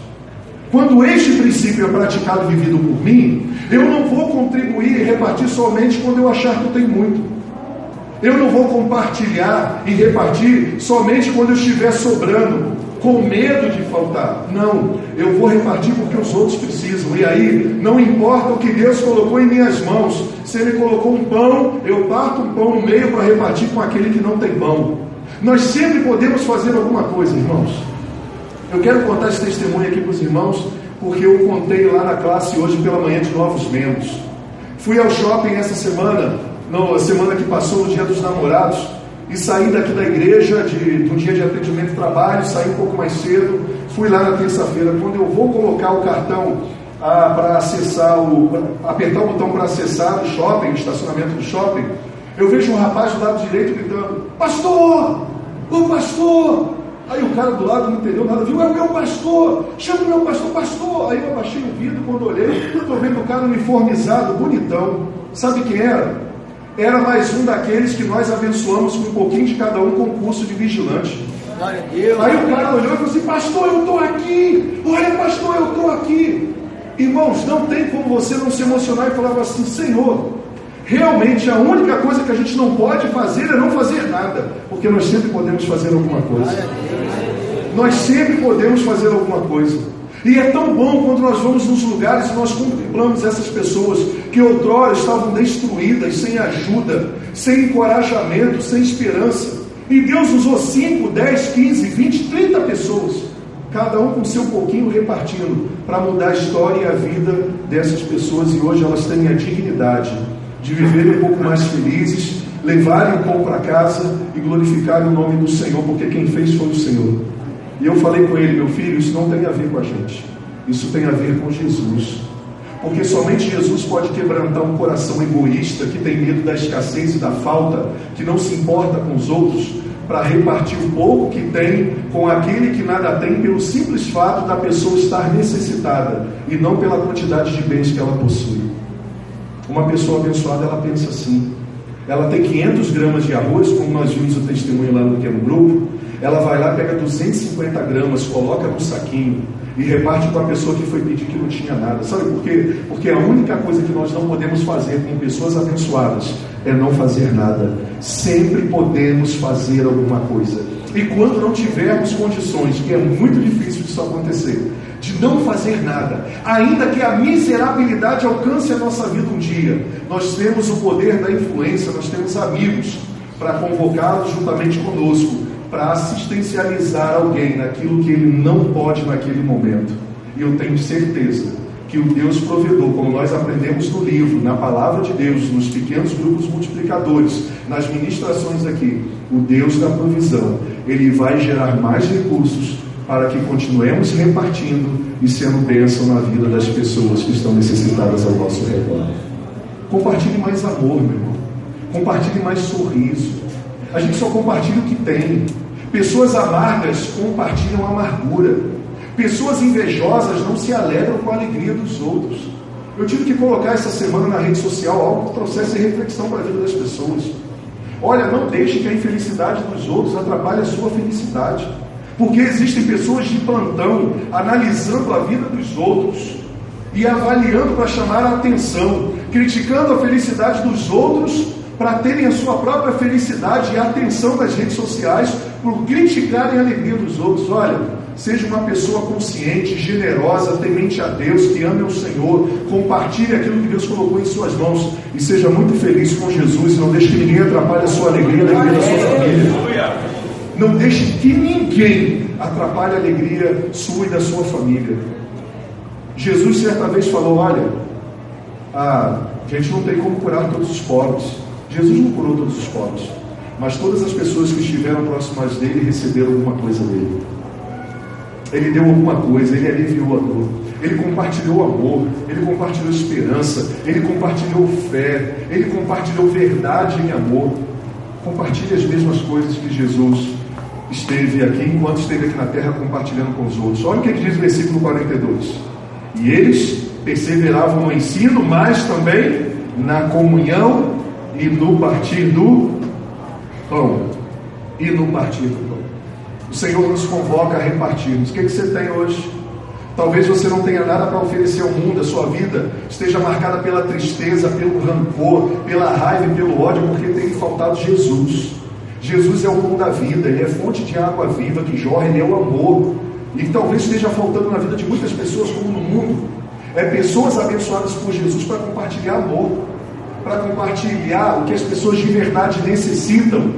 Quando este princípio é praticado e vivido por mim, eu não vou contribuir e repartir somente quando eu achar que eu tenho muito. Eu não vou compartilhar e repartir somente quando eu estiver sobrando, com medo de faltar. Não, eu vou repartir porque os outros precisam. E aí, não importa o que Deus colocou em minhas mãos. Se Ele colocou um pão, eu parto um pão no meio para repartir com aquele que não tem pão. Nós sempre podemos fazer alguma coisa, irmãos. Eu quero contar esse testemunho aqui para os irmãos, porque eu contei lá na classe hoje pela manhã de novos membros. Fui ao shopping essa semana, na semana que passou, no Dia dos Namorados, e saí daqui da igreja, do dia de atendimento de trabalho, saí um pouco mais cedo, fui lá na terça-feira. Quando eu vou colocar o cartão para acessar, apertar o botão para acessar o shopping, o estacionamento do shopping, eu vejo um rapaz do lado direito gritando: pastor! Ô pastor! Aí o cara do lado não entendeu nada, viu? É o meu pastor! Chama o meu pastor, pastor! Aí eu abaixei o vidro, quando olhei, estou vendo o cara uniformizado, bonitão. Sabe quem era? Era mais um daqueles que nós abençoamos com um pouquinho de cada um com o curso de vigilante. Aí o cara olhou e falou assim: pastor, eu estou aqui! Olha, pastor, eu estou aqui! Irmãos, não tem como você não se emocionar e falar assim: Senhor, realmente a única coisa que a gente não pode fazer é não fazer nada, porque nós sempre podemos fazer alguma coisa. Nós sempre podemos fazer alguma coisa. E é tão bom quando nós vamos nos lugares e nós contemplamos essas pessoas que outrora estavam destruídas, sem ajuda, sem encorajamento, sem esperança. E Deus usou 5, 10, 15, 20, 30 pessoas, cada um com seu pouquinho repartindo, para mudar a história e a vida dessas pessoas. E hoje elas têm a dignidade de viverem um pouco mais felizes, levarem o pão para casa e glorificarem o nome do Senhor, porque quem fez foi o Senhor. E eu falei com ele: meu filho, isso não tem a ver com a gente, isso tem a ver com Jesus, porque somente Jesus pode quebrantar um coração egoísta, que tem medo da escassez e da falta, que não se importa com os outros, para repartir o pouco que tem com aquele que nada tem, pelo simples fato da pessoa estar necessitada, e não pela quantidade de bens que ela possui. Uma pessoa abençoada, ela pensa assim: ela tem 500 gramas de arroz, como nós vimos o testemunho lá no pequeno grupo, ela vai lá, pega 250 gramas, coloca no saquinho e reparte com a pessoa que foi pedir que não tinha nada. Sabe por quê? Porque a única coisa que nós não podemos fazer com pessoas abençoadas é não fazer nada. Sempre podemos fazer alguma coisa. E quando não tivermos condições, que é muito difícil disso acontecer, de não fazer nada, ainda que a miserabilidade alcance a nossa vida um dia, nós temos o poder da influência, nós temos amigos para convocá-los juntamente conosco, para assistencializar alguém naquilo que ele não pode naquele momento. E eu tenho certeza que o Deus provedor, como nós aprendemos no livro, na palavra de Deus, nos pequenos grupos multiplicadores, nas ministrações aqui, o Deus da provisão, Ele vai gerar mais recursos para que continuemos repartindo e sendo bênção na vida das pessoas que estão necessitadas ao nosso redor. Compartilhe mais amor, meu irmão. Compartilhe mais sorriso. A gente só compartilha o que tem. Pessoas amargas compartilham amargura. Pessoas invejosas não se alegram com a alegria dos outros. Eu tive que colocar essa semana na rede social algo que trouxesse reflexão para a vida das pessoas. Olha, não deixe que a infelicidade dos outros atrapalhe a sua felicidade. Porque existem pessoas de plantão analisando a vida dos outros e avaliando para chamar a atenção, criticando a felicidade dos outros para terem a sua própria felicidade e atenção nas redes sociais por criticarem a alegria dos outros. Olha, seja uma pessoa consciente, generosa, temente a Deus, que ame o Senhor, compartilhe aquilo que Deus colocou em suas mãos e seja muito feliz com Jesus e não deixe que ninguém atrapalhe a sua alegria, a alegria da sua família. Não deixe que ninguém atrapalhe a alegria sua e da sua família. Jesus certa vez falou: olha, a gente não tem como curar todos os pobres. Jesus não curou todos os pobres, mas todas as pessoas que estiveram próximas dele receberam alguma coisa dele. Ele deu alguma coisa, ele aliviou a dor, ele compartilhou amor, ele compartilhou esperança, ele compartilhou fé, ele compartilhou verdade e amor. Compartilhe as mesmas coisas que Jesus esteve aqui, enquanto esteve aqui na terra compartilhando com os outros. Olha o que diz o versículo 42. E eles perseveravam no ensino, mas também na comunhão e no partir do pão. E no partir do pão. O Senhor nos convoca a repartirmos. O que você tem hoje? Talvez você não tenha nada para oferecer ao mundo. A sua vida esteja marcada pela tristeza, pelo rancor, pela raiva e pelo ódio, porque tem faltado Jesus. Jesus é o pão da vida, Ele é fonte de água viva que jorra, Ele é o amor. E talvez esteja faltando na vida de muitas pessoas, como no mundo, pessoas abençoadas por Jesus para compartilhar amor, para compartilhar o que as pessoas de verdade necessitam,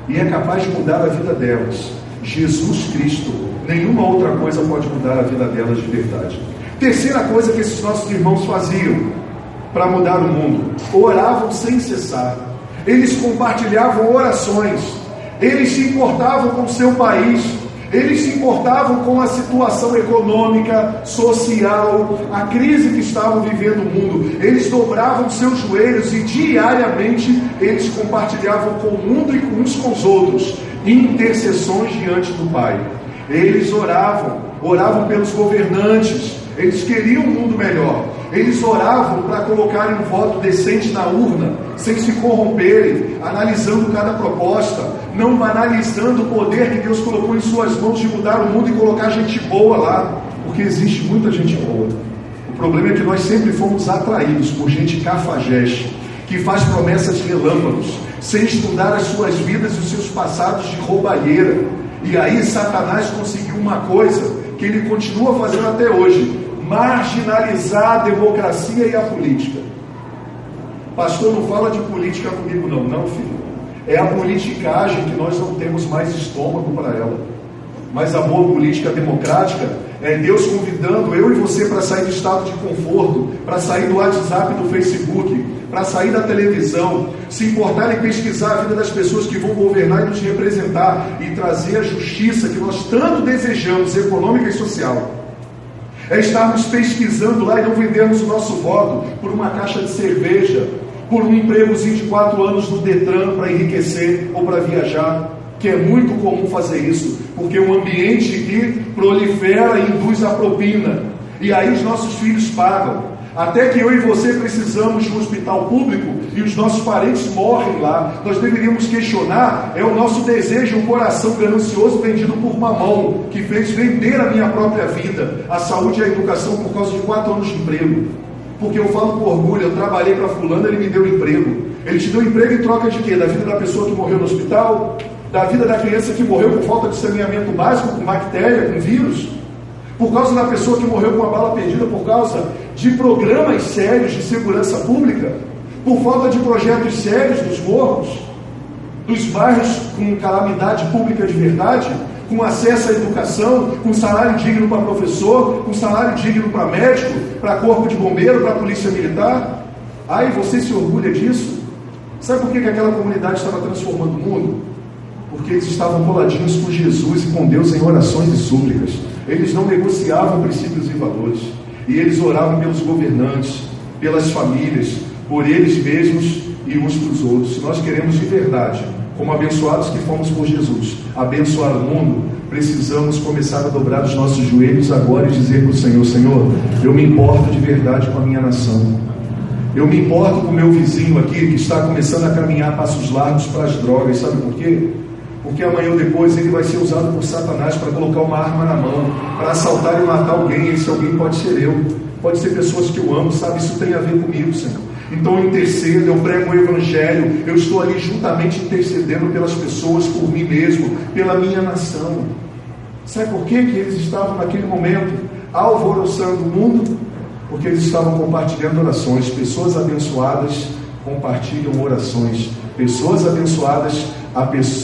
e é capaz de mudar a vida delas. Jesus Cristo, nenhuma outra coisa pode mudar a vida delas de verdade. Terceira coisa que esses nossos irmãos faziam para mudar o mundo: oravam sem cessar. Eles compartilhavam orações, eles se importavam com o seu país, eles se importavam com a situação econômica, social, a crise que estavam vivendo o mundo. Eles dobravam seus joelhos e diariamente eles compartilhavam com o mundo e uns com os outros intercessões diante do Pai. Eles oravam pelos governantes, eles queriam um mundo melhor. Eles oravam para colocarem um voto decente na urna, sem se corromperem, analisando cada proposta, não banalizando o poder que Deus colocou em suas mãos de mudar o mundo e colocar gente boa lá, porque existe muita gente boa. O problema é que nós sempre fomos atraídos por gente cafajeste, que faz promessas relâmpagos, sem estudar as suas vidas e os seus passados de roubalheira. E aí Satanás conseguiu uma coisa que ele continua fazendo até hoje: marginalizar a democracia e a política. Pastor, não fala de política comigo não, filho. É a politicagem que nós não temos mais estômago para ela. Mas a boa política democrática é Deus convidando eu e você para sair do estado de conforto, para sair do WhatsApp, do Facebook, para sair da televisão, se importar em pesquisar a vida das pessoas que vão governar e nos representar e trazer a justiça que nós tanto desejamos, econômica e social. É estarmos pesquisando lá e não vendermos o nosso voto por uma caixa de cerveja, por um empregozinho de 4 anos no Detran para enriquecer ou para viajar, que é muito comum fazer isso, porque é um ambiente que prolifera e induz a propina, e aí os nossos filhos pagam. Até que eu e você precisamos de um hospital público e os nossos parentes morrem lá. Nós deveríamos questionar: é o nosso desejo, um coração ganancioso vendido por mamão, que fez vender a minha própria vida, a saúde e a educação, por causa de 4 anos de emprego. Porque eu falo com orgulho: eu trabalhei para fulano, ele me deu emprego. Ele te deu emprego em troca de quê? Da vida da pessoa que morreu no hospital? Da vida da criança que morreu por falta de saneamento básico, com bactéria, com vírus? Por causa da pessoa que morreu com uma bala perdida por causa de programas sérios de segurança pública? Por falta de projetos sérios dos morros, dos bairros com calamidade pública de verdade, com acesso à educação, com salário digno para professor, com salário digno para médico, para corpo de bombeiro, para polícia militar? Aí você se orgulha disso? Sabe por que aquela comunidade estava transformando o mundo? Porque eles estavam coladinhos com Jesus e com Deus em orações e súplicas. Eles não negociavam princípios e valores. E eles oravam pelos governantes, pelas famílias, por eles mesmos e uns para os outros. Se nós queremos de verdade, como abençoados que fomos por Jesus, abençoar o mundo, precisamos começar a dobrar os nossos joelhos agora e dizer para o Senhor: Senhor, eu me importo de verdade com a minha nação. Eu me importo com o meu vizinho aqui, que está começando a caminhar passos largos para as drogas. Sabe por quê? porque amanhã ou depois ele vai ser usado por Satanás para colocar uma arma na mão, para assaltar e matar alguém. Esse alguém pode ser eu, pode ser pessoas que eu amo, sabe? Isso tem a ver comigo, Senhor. Então eu intercedo, eu prego o Evangelho, eu estou ali juntamente intercedendo pelas pessoas, por mim mesmo, pela minha nação. Sabe por que eles estavam naquele momento alvoroçando o mundo? Porque eles estavam compartilhando orações. Pessoas abençoadas compartilham orações. Pessoas abençoadas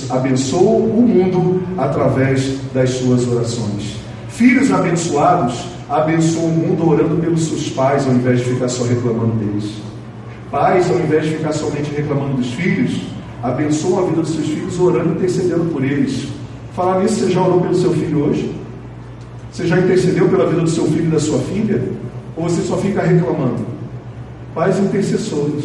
abençoam o mundo através das suas orações. Filhos abençoados abençoam o mundo orando pelos seus pais, ao invés de ficar só reclamando deles. Pais, ao invés de ficar somente reclamando dos filhos, abençoam a vida dos seus filhos orando e intercedendo por eles. Falar nisso, você já orou pelo seu filho hoje? Você já intercedeu pela vida do seu filho e da sua filha? Ou você só fica reclamando? Pais intercessores.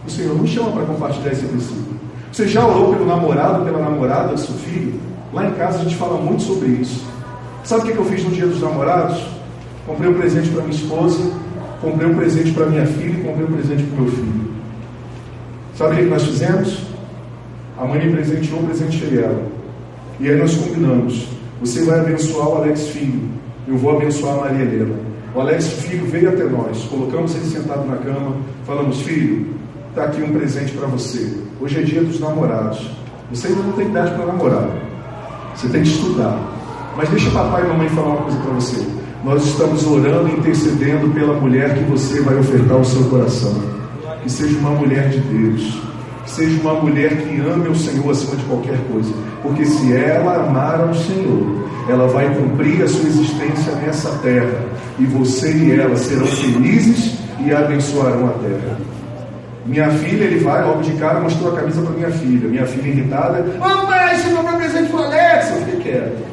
O Senhor nos chama para compartilhar esse princípio. Você já orou pelo namorado, pela namorada do seu filho? Lá em casa a gente fala muito sobre isso. Sabe o que eu fiz no dia dos namorados? Comprei um presente para minha esposa, comprei um presente para minha filha e comprei um presente para o meu filho. Sabe o que nós fizemos? A mãe me presenteei ela. E aí nós combinamos. Você vai abençoar o Alex Filho, eu vou abençoar a Maria Helena. O Alex Filho veio até nós, colocamos ele sentado na cama, falamos: filho, está aqui um presente para você. Hoje é dia dos namorados. Você ainda não tem idade para namorar, você tem que estudar. Mas deixa papai e mamãe falar uma coisa para você. Nós estamos orando e intercedendo pela mulher que você vai ofertar o seu coração. Que seja uma mulher de Deus, que seja uma mulher que ame o Senhor acima de qualquer coisa. Porque se ela amar ao Senhor, ela vai cumprir a sua existência nessa terra. E você e ela serão felizes e abençoarão a terra. Minha filha, ele vai, logo de cara, mostrou a camisa para minha filha. Minha filha irritada: mamãe, você não vai presente para o Alex? Eu fiquei quieto.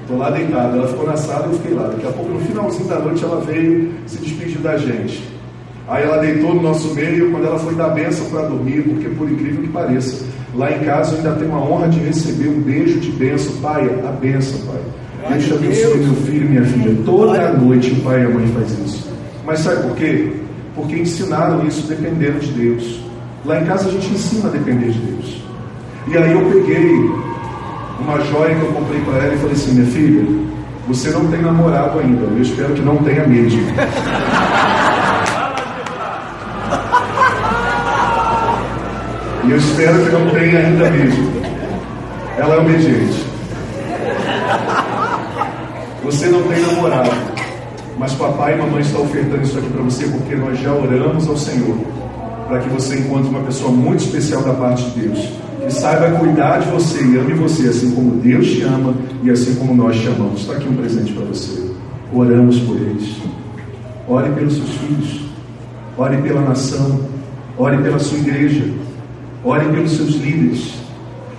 Estou lá deitado. Ela ficou na sala e eu fiquei lá. Daqui a pouco, no finalzinho da noite, ela veio se despedir da gente. Aí ela deitou no nosso meio. Quando ela foi dar bênção para dormir, porque por incrível que pareça, lá em casa eu ainda tenho a honra de receber um beijo de bênção. Pai, a bênção, pai. Deus te abençoe, meu filho e minha filha. Toda noite o pai e a mãe fazem isso. Mas sabe por quê? Porque ensinaram isso dependendo de Deus. Lá em casa a gente ensina a depender de Deus. E aí eu peguei uma joia que eu comprei para ela e falei assim: minha filha, você não tem namorado ainda, eu espero que não tenha mesmo. E eu espero que não tenha ainda mesmo. Ela é obediente. Você não tem namorado, mas papai e mamãe estão ofertando isso aqui para você, porque nós já oramos ao Senhor para que você encontre uma pessoa muito especial da parte de Deus, que saiba cuidar de você e ame você assim como Deus te ama e assim como nós te amamos. Está aqui um presente para você. Oramos por eles. Ore pelos seus filhos, ore pela nação, ore pela sua igreja, ore pelos seus líderes,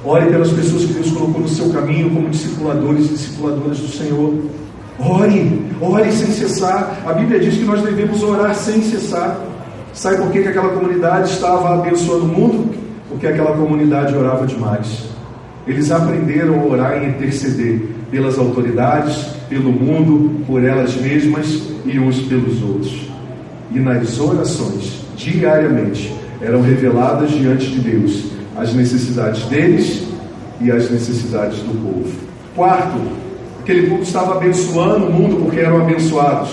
ore pelas pessoas que Deus colocou no seu caminho como discipuladores e discipuladoras do Senhor. Ore sem cessar. A Bíblia diz que nós devemos orar sem cessar. Sabe por que aquela comunidade estava abençoando o mundo? Porque aquela comunidade orava demais. Eles aprenderam a orar e interceder pelas autoridades, pelo mundo, por elas mesmas e uns pelos outros. E nas orações, diariamente, eram reveladas diante de Deus as necessidades deles e as necessidades do povo. Quarto, aquele povo estava abençoando o mundo porque eram abençoados,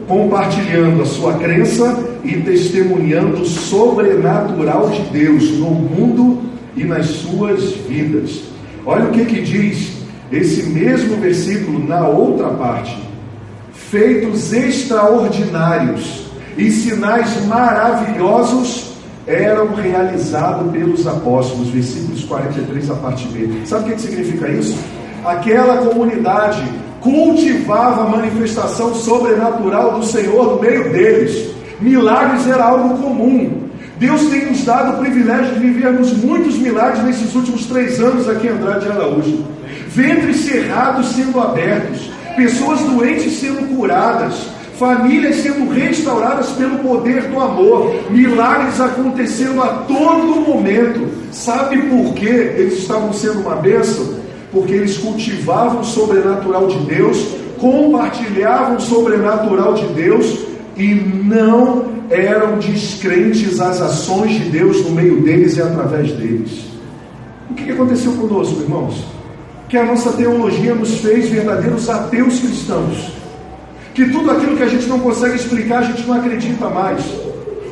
compartilhando a sua crença e testemunhando o sobrenatural de Deus no mundo e nas suas vidas. Olha o que diz esse mesmo versículo na outra parte: feitos extraordinários e sinais maravilhosos eram realizados pelos apóstolos. Versículos 43, a parte B. Sabe o que significa isso? Aquela comunidade cultivava a manifestação sobrenatural do Senhor no meio deles. Milagres era algo comum. Deus tem nos dado o privilégio de vivermos muitos milagres nesses últimos 3 anos aqui em Andrade de Araújo. Ventres cerrados sendo abertos, pessoas doentes sendo curadas, famílias sendo restauradas pelo poder do amor, milagres acontecendo a todo momento. Sabe por que eles estavam sendo uma bênção? Porque eles cultivavam o sobrenatural de Deus, compartilhavam o sobrenatural de Deus e não eram descrentes às ações de Deus no meio deles e através deles. O que aconteceu conosco, irmãos? que a nossa teologia nos fez verdadeiros ateus cristãos, que tudo aquilo que a gente não consegue explicar, a gente não acredita mais.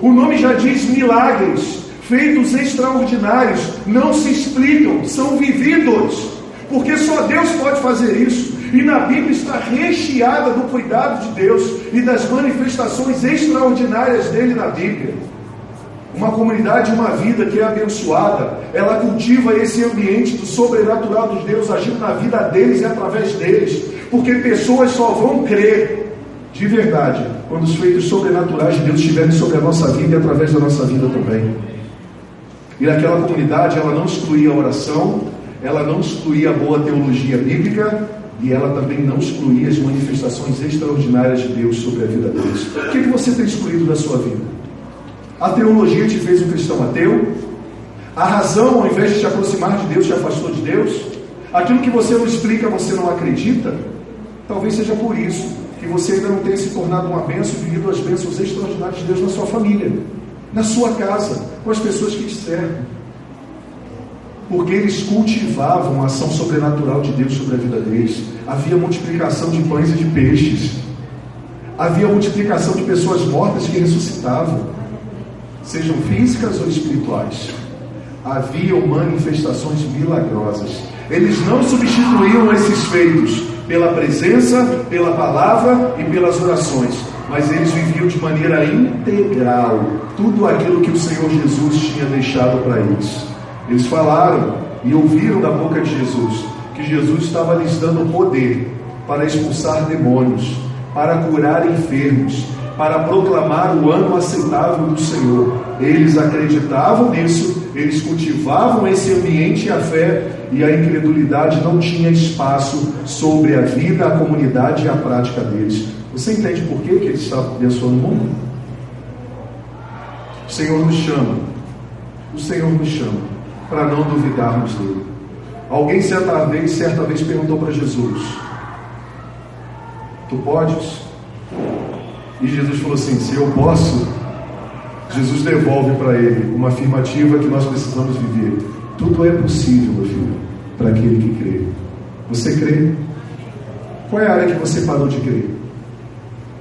O nome já diz: milagres, feitos extraordinários, não se explicam, são vividos, porque só Deus pode fazer isso. E na Bíblia está recheada do cuidado de Deus e das manifestações extraordinárias dele na Bíblia. Uma comunidade, uma vida que é abençoada, ela cultiva esse ambiente do sobrenatural de Deus agindo na vida deles e através deles, porque pessoas só vão crer de verdade quando os feitos sobrenaturais de Deus estiverem sobre a nossa vida e através da nossa vida também. E naquela comunidade, ela não excluía a oração, ela não excluía a boa teologia bíblica, e ela também não excluía as manifestações extraordinárias de Deus sobre a vida deles. O que você tem excluído da sua vida? A teologia te fez um cristão ateu? A razão, ao invés de te aproximar de Deus, te afastou de Deus? Aquilo que você não explica, você não acredita? Talvez seja por isso que você ainda não tenha se tornado uma bênção e vivido as bênçãos extraordinárias de Deus na sua família, na sua casa, com as pessoas que te cercam. Porque eles cultivavam a ação sobrenatural de Deus sobre a vida deles. Havia multiplicação de pães e de peixes. Havia multiplicação de pessoas mortas que ressuscitavam, sejam físicas ou espirituais. Haviam manifestações milagrosas. Eles não substituíam esses feitos pela presença, pela palavra e pelas orações, mas eles viviam de maneira integral tudo aquilo que o Senhor Jesus tinha deixado para eles. Eles falaram e ouviram da boca de Jesus que Jesus estava lhes dando poder para expulsar demônios, para curar enfermos, para proclamar o ano aceitável do Senhor. Eles acreditavam nisso, eles cultivavam esse ambiente e a fé, e a incredulidade não tinha espaço sobre a vida, a comunidade e a prática deles. Você entende por que eles estavam abençoando o mundo? O Senhor nos chama para não duvidarmos dele. Alguém certa vez perguntou para Jesus: tu podes? E Jesus falou assim: se eu posso. Jesus devolve para ele uma afirmativa que nós precisamos viver: tudo é possível, meu filho, para aquele que crê. Você crê? Qual é a área que você parou de crer?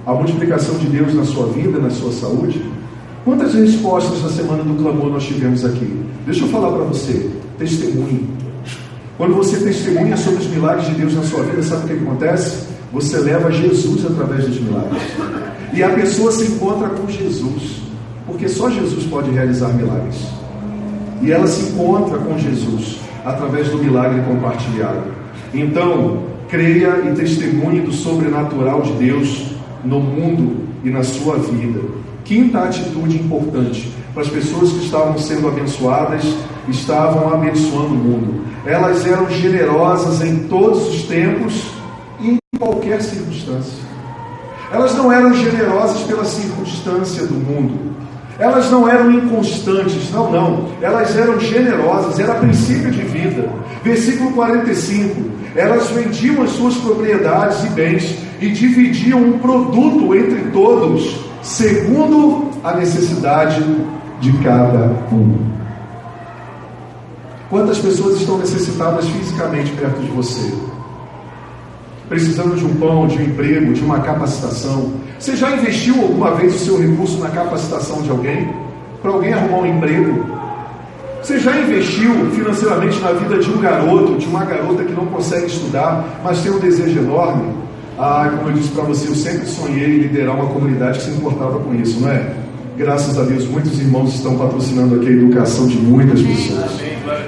A multiplicação de Deus na sua vida, na sua saúde? Quantas respostas na semana do clamor nós tivemos aqui? Deixa eu falar para você: testemunhe. Quando você testemunha sobre os milagres de Deus na sua vida, sabe o que acontece? Você leva Jesus através dos milagres. E a pessoa se encontra com Jesus, porque só Jesus pode realizar milagres. E ela se encontra com Jesus através do milagre compartilhado. Então, creia e testemunhe do sobrenatural de Deus no mundo e na sua vida. Quinta atitude importante para as pessoas que estavam sendo abençoadas, estavam abençoando o mundo. Elas eram generosas em todos os tempos e em qualquer circunstância. Elas não eram generosas pela circunstância do mundo. Elas não eram inconstantes, não. Elas eram generosas, era princípio de vida. Versículo 45. Elas vendiam as suas propriedades e bens e dividiam um produto entre todos, segundo a necessidade de cada um. Quantas pessoas estão necessitadas fisicamente perto de você? Precisando de um pão, de um emprego, de uma capacitação. Você já investiu alguma vez o seu recurso na capacitação de alguém? Para alguém arrumar um emprego? Você já investiu financeiramente na vida de um garoto, de uma garota que não consegue estudar, mas tem um desejo enorme? Como eu disse para você, eu sempre sonhei em liderar uma comunidade que se importava com isso, não é? Graças a Deus, muitos irmãos estão patrocinando aqui a educação de muitas pessoas.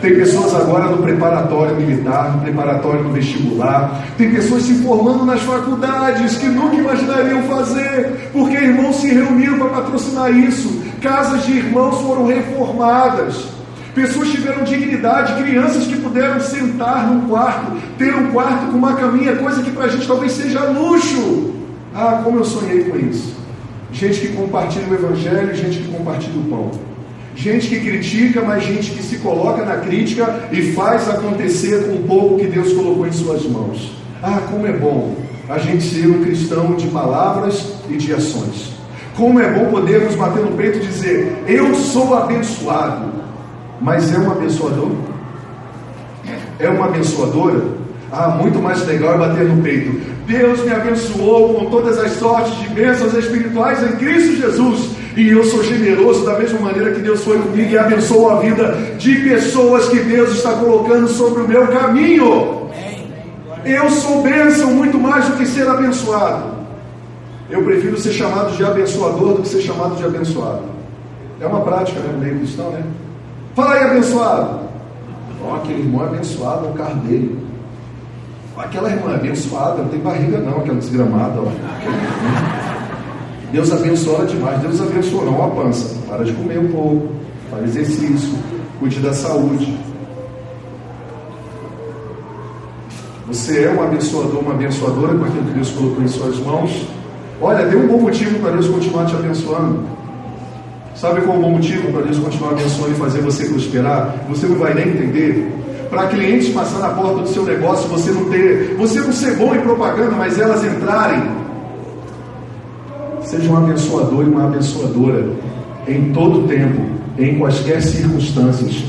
Tem pessoas agora no preparatório militar, no preparatório no vestibular. Tem pessoas se formando nas faculdades que nunca imaginariam fazer, porque irmãos se reuniram para patrocinar isso. Casas de irmãos foram reformadas. Pessoas tiveram dignidade, crianças que puderam sentar num quarto, ter um quarto com uma caminha, coisa que para a gente talvez seja luxo. Como eu sonhei com isso. Gente que compartilha o Evangelho, gente que compartilha o pão. Gente que critica, mas gente que se coloca na crítica e faz acontecer com o pouco que Deus colocou em suas mãos. Como é bom a gente ser um cristão de palavras e de ações. Como é bom podermos bater no peito e dizer: eu sou abençoado. Mas é um abençoador? É uma abençoadora? Muito mais legal é bater no peito. Deus me abençoou com todas as sortes de bênçãos espirituais em Cristo Jesus. E eu sou generoso da mesma maneira que Deus foi comigo e abençoou a vida de pessoas que Deus está colocando sobre o meu caminho. Eu sou bênção muito mais do que ser abençoado. Eu prefiro ser chamado de abençoador do que ser chamado de abençoado. É uma prática, né, no meio cristão, né? Fala aí, abençoado. Aquele irmão é abençoado, é o carro dele. Aquela irmã é abençoada, não tem barriga não, aquela desgramada. Deus abençoa demais. Deus abençoa não a pança. Para de comer um pouco, faz exercício, cuide da saúde. Você é um abençoador, uma abençoadora com aquilo que Deus colocou em suas mãos. Olha, tem um bom motivo para Deus continuar te abençoando. Sabe qual é o bom motivo para Deus continuar abençoando e fazer você prosperar? Você não vai nem entender. Para clientes passar na porta do seu negócio, você não ser bom em propaganda, mas elas entrarem. Seja um abençoador e uma abençoadora em todo tempo, em quaisquer circunstâncias.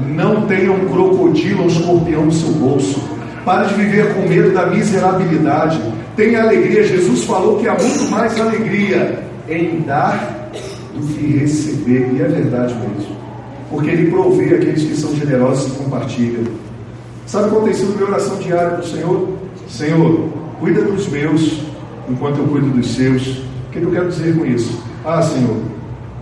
Não tenha um crocodilo ou um escorpião no seu bolso. Pare de viver com medo da miserabilidade. Tenha alegria. Jesus falou que há muito mais alegria em dar do que receber. E é verdade mesmo. Porque Ele provê aqueles que são generosos e compartilham. Sabe qual tem sido a minha oração diária para o Senhor? Senhor, cuida dos meus enquanto eu cuido dos seus. O que eu quero dizer com isso? Senhor,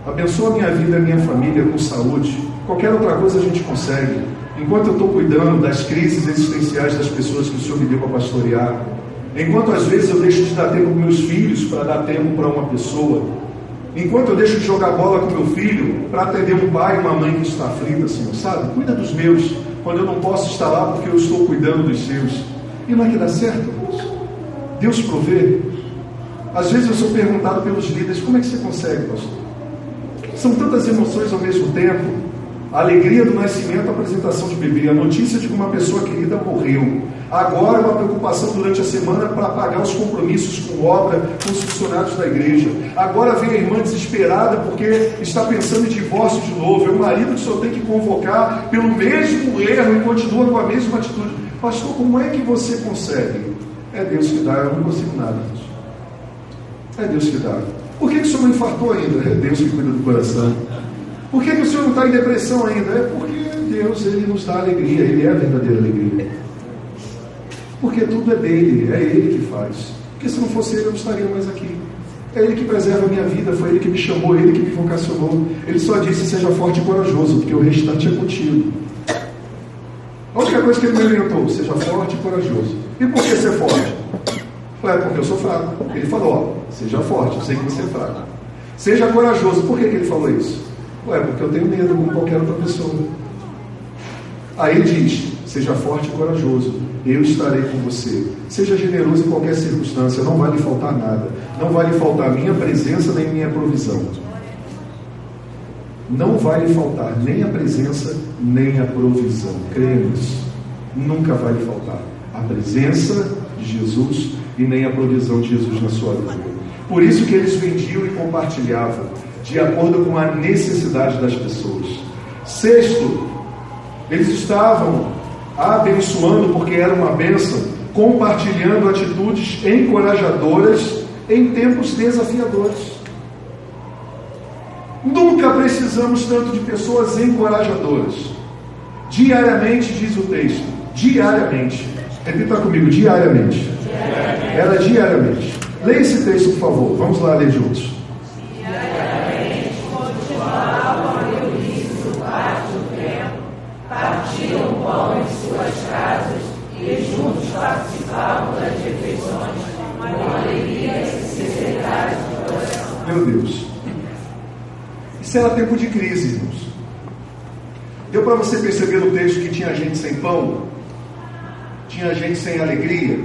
abençoa a minha vida e a minha família com saúde. Qualquer outra coisa a gente consegue. Enquanto eu estou cuidando das crises existenciais das pessoas que o Senhor me deu para pastorear. Enquanto às vezes eu deixo de dar tempo para meus filhos para dar tempo para uma pessoa. Enquanto eu deixo de jogar bola com meu filho para atender um pai e uma mãe que está aflita, Senhor, sabe? Cuida dos meus, quando eu não posso estar lá porque eu estou cuidando dos seus. E não é que dá certo, irmãos? Deus provê. Às vezes eu sou perguntado pelos líderes, como é que você consegue, pastor? São tantas emoções ao mesmo tempo. A alegria do nascimento, a apresentação de bebê, a notícia de que uma pessoa querida morreu. Agora uma preocupação durante a semana para pagar os compromissos com obra, com os funcionários da igreja. Agora vem a irmã desesperada porque está pensando em divórcio de novo. É o marido que só tem que convocar pelo mesmo erro e continua com a mesma atitude. Pastor, como é que você consegue? É Deus que dá, eu não consigo nada. É Deus que dá. Por que o senhor não infartou ainda? É Deus que cuida do coração. Por que o senhor não está em depressão ainda? É porque Deus, Ele nos dá alegria. Ele é a verdadeira alegria. Porque tudo é dele, é Ele que faz. Porque se não fosse Ele, eu não estaria mais aqui. É Ele que preserva a minha vida, foi Ele que me chamou, Ele que me vocacionou. Ele só disse, seja forte e corajoso, porque o restante é contigo. A única coisa que Ele me orientou, seja forte e corajoso. E por que ser forte? Porque eu sou fraco. Ele falou, seja forte, eu sei que você é fraco. Seja corajoso. Por que Ele falou isso? Porque eu tenho medo como qualquer outra pessoa. Aí Ele diz, seja forte e corajoso, eu estarei com você. Seja generoso em qualquer circunstância, não vai lhe faltar nada. Não vai lhe faltar minha presença nem minha provisão. Não vai lhe faltar nem a presença nem a provisão. Creia nisso. Nunca vai lhe faltar a presença de Jesus e nem a provisão de Jesus na sua vida. Por isso que eles vendiam e compartilhavam de acordo com a necessidade das pessoas. Sexto, eles estavam abençoando, porque era uma bênção, compartilhando atitudes encorajadoras em tempos desafiadores. Nunca precisamos tanto de pessoas encorajadoras. Diariamente, diz o texto, diariamente. Repita comigo, diariamente. Era diariamente. Leia esse texto, por favor. Vamos lá ler juntos. Diariamente continuavam a reunir-se parte do tempo, partiam o pão em suas casas e juntos participavam das refeições com alegria e sinceridade de coração. Meu Deus. Isso era tempo de crise, irmãos. Deu para você perceber no texto que tinha gente sem pão? Tinha gente sem alegria?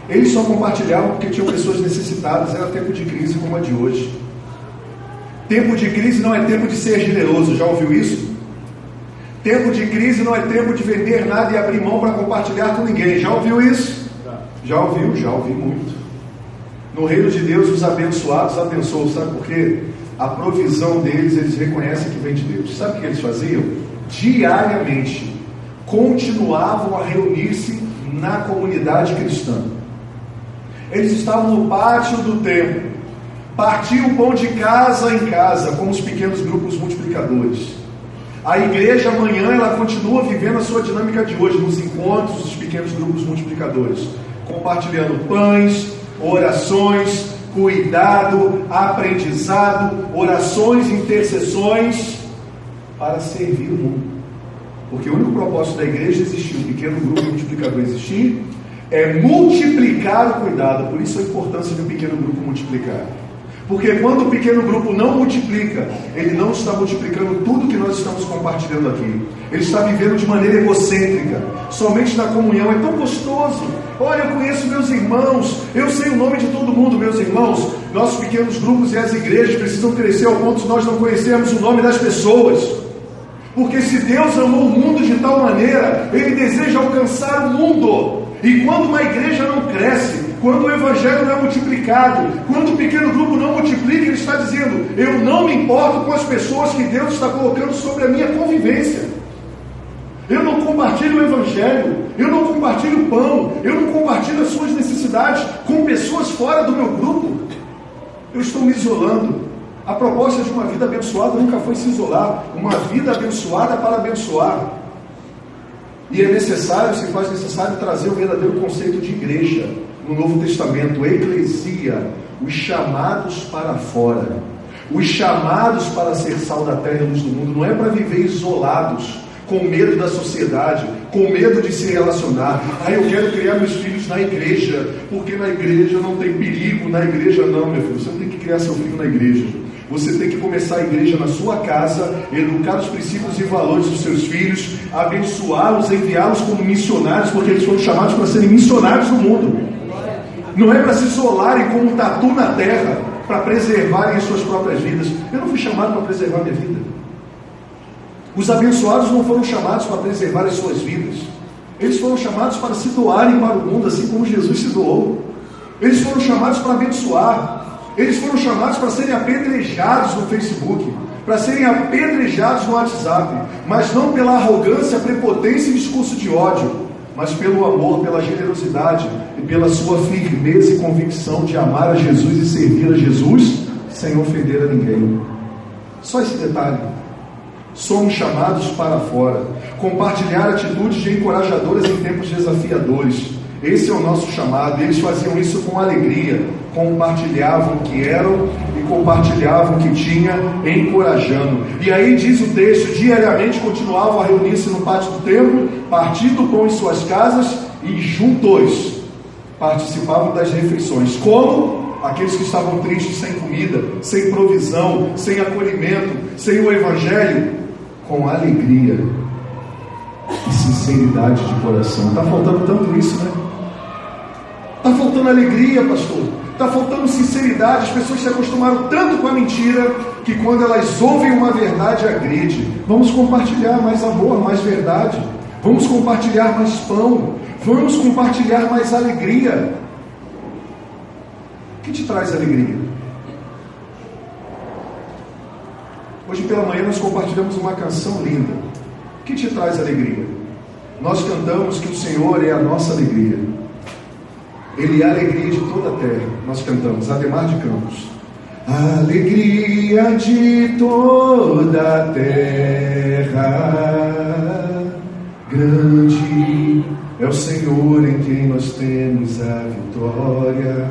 Eles só compartilhavam porque tinham pessoas necessitadas. Era tempo de crise como a de hoje. Tempo de crise não é tempo de ser generoso. Já ouviu isso? Tempo de crise não é tempo de vender nada e abrir mão para compartilhar com ninguém. Já ouviu isso? Já ouviu? Já ouvi muito. No reino de Deus, os abençoados abençoam. Sabe por quê? A provisão deles, eles reconhecem que vem de Deus. Sabe o que eles faziam? Diariamente continuavam a reunir-se na comunidade cristã. Eles estavam no pátio do templo, partiam o pão de casa em casa, como os pequenos grupos multiplicadores. A igreja amanhã, ela continua vivendo a sua dinâmica de hoje, nos encontros dos pequenos grupos multiplicadores, compartilhando pães, orações, cuidado, aprendizado, orações, intercessões, para servir o mundo. Porque o único propósito da igreja existir, um pequeno grupo multiplicador existir, é multiplicar o cuidado. Por isso a importância de um pequeno grupo multiplicar. Porque quando o pequeno grupo não multiplica, ele não está multiplicando tudo que nós estamos compartilhando aqui. Ele está vivendo de maneira egocêntrica. Somente na comunhão é tão gostoso. Olha, eu conheço meus irmãos, eu sei o nome de todo mundo, meus irmãos. Nossos pequenos grupos e as igrejas precisam crescer ao ponto de nós não conhecermos o nome das pessoas. Porque se Deus amou o mundo de tal maneira, Ele deseja alcançar o mundo. E quando uma igreja não cresce, quando o evangelho não é multiplicado, quando o pequeno grupo não multiplica, ele está dizendo: eu não me importo com as pessoas que Deus está colocando sobre a minha convivência. Eu não compartilho o evangelho, eu não compartilho o pão, eu não compartilho as suas necessidades com pessoas fora do meu grupo. Eu estou me isolando. A proposta de uma vida abençoada nunca foi se isolar. Uma vida abençoada para abençoar. E é necessário, se faz necessário, trazer o verdadeiro conceito de igreja no Novo Testamento, eclesia, os chamados para fora, os chamados para ser sal da terra e luz do mundo. Não é para viver isolados, com medo da sociedade, com medo de se relacionar. Eu quero criar meus filhos na igreja, porque na igreja não tem perigo. Na igreja não, meu filho, você não tem que criar seu filho na igreja. Você tem que começar a igreja na sua casa, educar os princípios e valores dos seus filhos, abençoá-los, enviá-los como missionários, porque eles foram chamados para serem missionários no mundo. Não é para se isolarem como um tatu na terra, para preservarem as suas próprias vidas. Eu não fui chamado para preservar minha vida. Os abençoados não foram chamados para preservar as suas vidas. Eles foram chamados para se doarem para o mundo, assim como Jesus se doou. Eles foram chamados para abençoar. Eles foram chamados para serem apedrejados no Facebook, para serem apedrejados no WhatsApp, mas não pela arrogância, prepotência e discurso de ódio, mas pelo amor, pela generosidade e pela sua firmeza e convicção de amar a Jesus e servir a Jesus sem ofender a ninguém. Só esse detalhe. Somos chamados para fora, compartilhar atitudes de encorajadoras em tempos desafiadores. Esse é o nosso chamado. Eles faziam isso com alegria, compartilhavam o que eram e compartilhavam o que tinha, encorajando. E aí diz o texto: diariamente continuavam a reunir-se no pátio do templo, partindo o pão em suas casas e juntos participavam das refeições. Como? Aqueles que estavam tristes, sem comida, sem provisão, sem acolhimento, sem o evangelho, com alegria e sinceridade de coração. Está faltando tanto isso, né? Está faltando alegria, pastor. Está faltando sinceridade. As pessoas se acostumaram tanto com a mentira que quando elas ouvem uma verdade, agride. Vamos compartilhar mais amor, mais verdade. Vamos compartilhar mais pão. Vamos compartilhar mais alegria. O que te traz alegria? Hoje pela manhã nós compartilhamos uma canção linda. O que te traz alegria? Nós cantamos que o Senhor é a nossa alegria. Ele é a alegria de toda a terra. Nós cantamos, Ademar de Campos. A alegria de toda a terra, grande é o Senhor em quem nós temos a vitória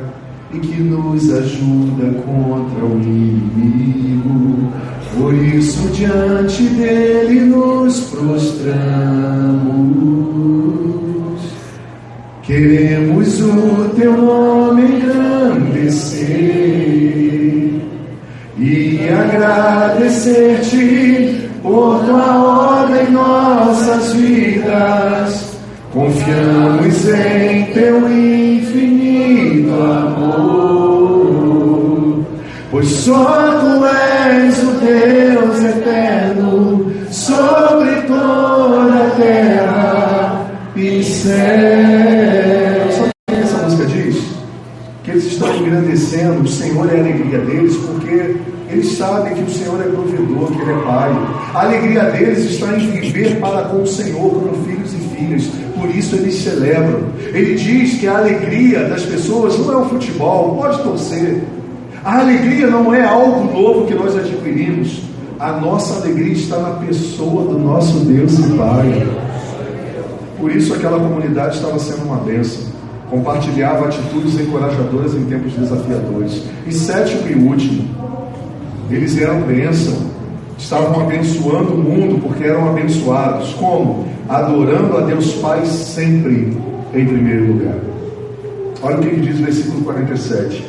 e que nos ajuda contra o inimigo. Por isso diante dele nos prostramos. Queremos o teu nome engrandecer e agradecer-te por tua obra em nossas vidas. Confiamos em teu infinito amor, pois só tu és o Deus eterno sobre toda a terra e céu. Sabe o que essa música diz? Que eles estão engrandecendo o Senhor é a alegria deles, porque eles sabem que o Senhor é provedor, que Ele é Pai. A alegria deles está em viver para com o Senhor como filhos e filhas. Por isso eles celebram. Ele diz que a alegria das pessoas não é o futebol, pode torcer. A alegria não é algo novo que nós adquirimos. A nossa alegria está na pessoa do nosso Deus e Pai. Por isso aquela comunidade estava sendo uma bênção. Compartilhava atitudes encorajadoras em tempos desafiadores. E sétimo e último, eles eram bênção. Estavam abençoando o mundo porque eram abençoados. Como? Adorando a Deus Pai sempre em primeiro lugar. Olha o que diz o versículo 47.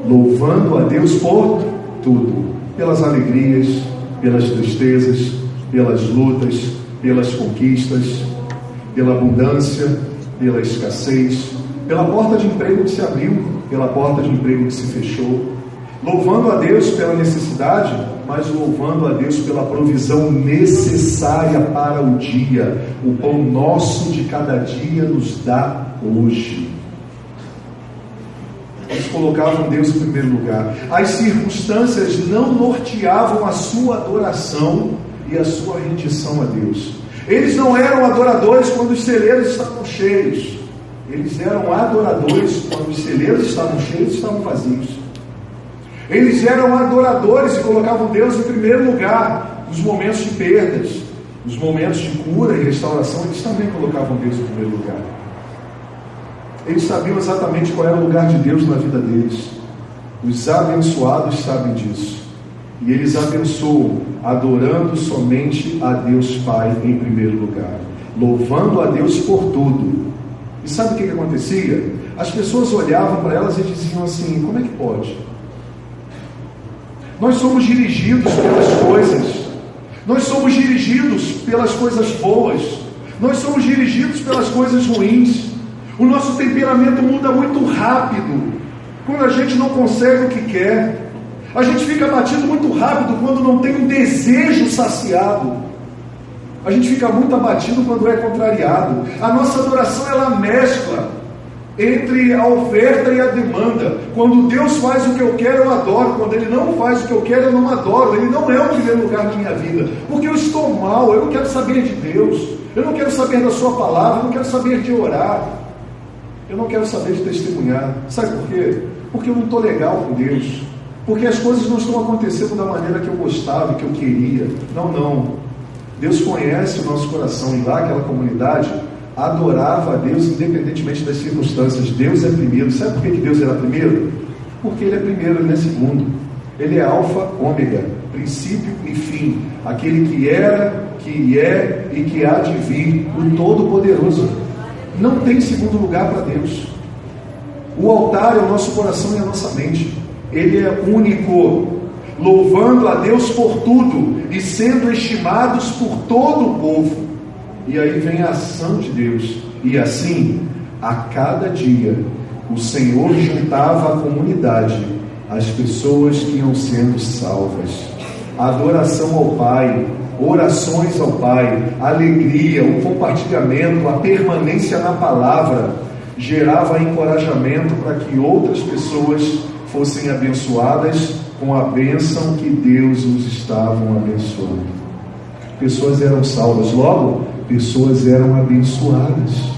Louvando a Deus por tudo. Pelas alegrias, pelas tristezas, pelas lutas, pelas conquistas, pela abundância, pela escassez, pela porta de emprego que se abriu, pela porta de emprego que se fechou. Louvando a Deus pela necessidade, mas louvando a Deus pela provisão necessária para o dia. O pão nosso de cada dia nos dá hoje. Eles colocavam Deus em primeiro lugar. As circunstâncias não norteavam a sua adoração e a sua rendição a Deus. Eles não eram adoradores quando os celeiros estavam cheios. Eles eram adoradores quando os celeiros estavam cheios e estavam vazios. Eles eram adoradores e colocavam Deus em primeiro lugar. Nos momentos de perdas, nos momentos de cura e restauração, eles também colocavam Deus em primeiro lugar. Eles sabiam exatamente qual era o lugar de Deus na vida deles. Os abençoados sabem disso. E eles abençoam, adorando somente a Deus Pai em primeiro lugar, louvando a Deus por tudo. E sabe o que acontecia? As pessoas olhavam para elas e diziam assim: como é que pode? Nós somos dirigidos pelas coisas, nós somos dirigidos pelas coisas boas, nós somos dirigidos pelas coisas ruins. O nosso temperamento muda muito rápido quando a gente não consegue o que quer. A gente fica abatido muito rápido quando não tem um desejo saciado. A gente fica muito abatido quando é contrariado. A nossa adoração, ela mescla entre a oferta e a demanda. Quando Deus faz o que eu quero, eu adoro. Quando Ele não faz o que eu quero, eu não adoro. Ele não é o primeiro lugar na minha vida, porque eu estou mal, eu não quero saber de Deus, eu não quero saber da Sua palavra, eu não quero saber de orar, eu não quero saber de testemunhar. Sabe por quê? Porque eu não estou legal com Deus, porque as coisas não estão acontecendo da maneira que eu gostava, que eu queria. Não. Deus conhece o nosso coração, e lá aquela comunidade adorava a Deus independentemente das circunstâncias. Deus é primeiro. Sabe por que Deus era primeiro? Porque Ele é primeiro, Ele é segundo. Ele é alfa, ômega, princípio e fim. Aquele que era, que é e que há de vir, o Todo-Poderoso. Não tem segundo lugar para Deus. O altar é o nosso coração e a nossa mente. Ele é único, louvando a Deus por tudo e sendo estimados por todo o povo. E aí vem a ação de Deus. E assim, a cada dia, o Senhor juntava a comunidade, as pessoas que iam sendo salvas. A adoração ao Pai, orações ao Pai, a alegria, o compartilhamento, a permanência na palavra, gerava encorajamento para que outras pessoas fossem abençoadas com a bênção que Deus os estavam abençoando. Pessoas eram salvas, logo, pessoas eram abençoadas.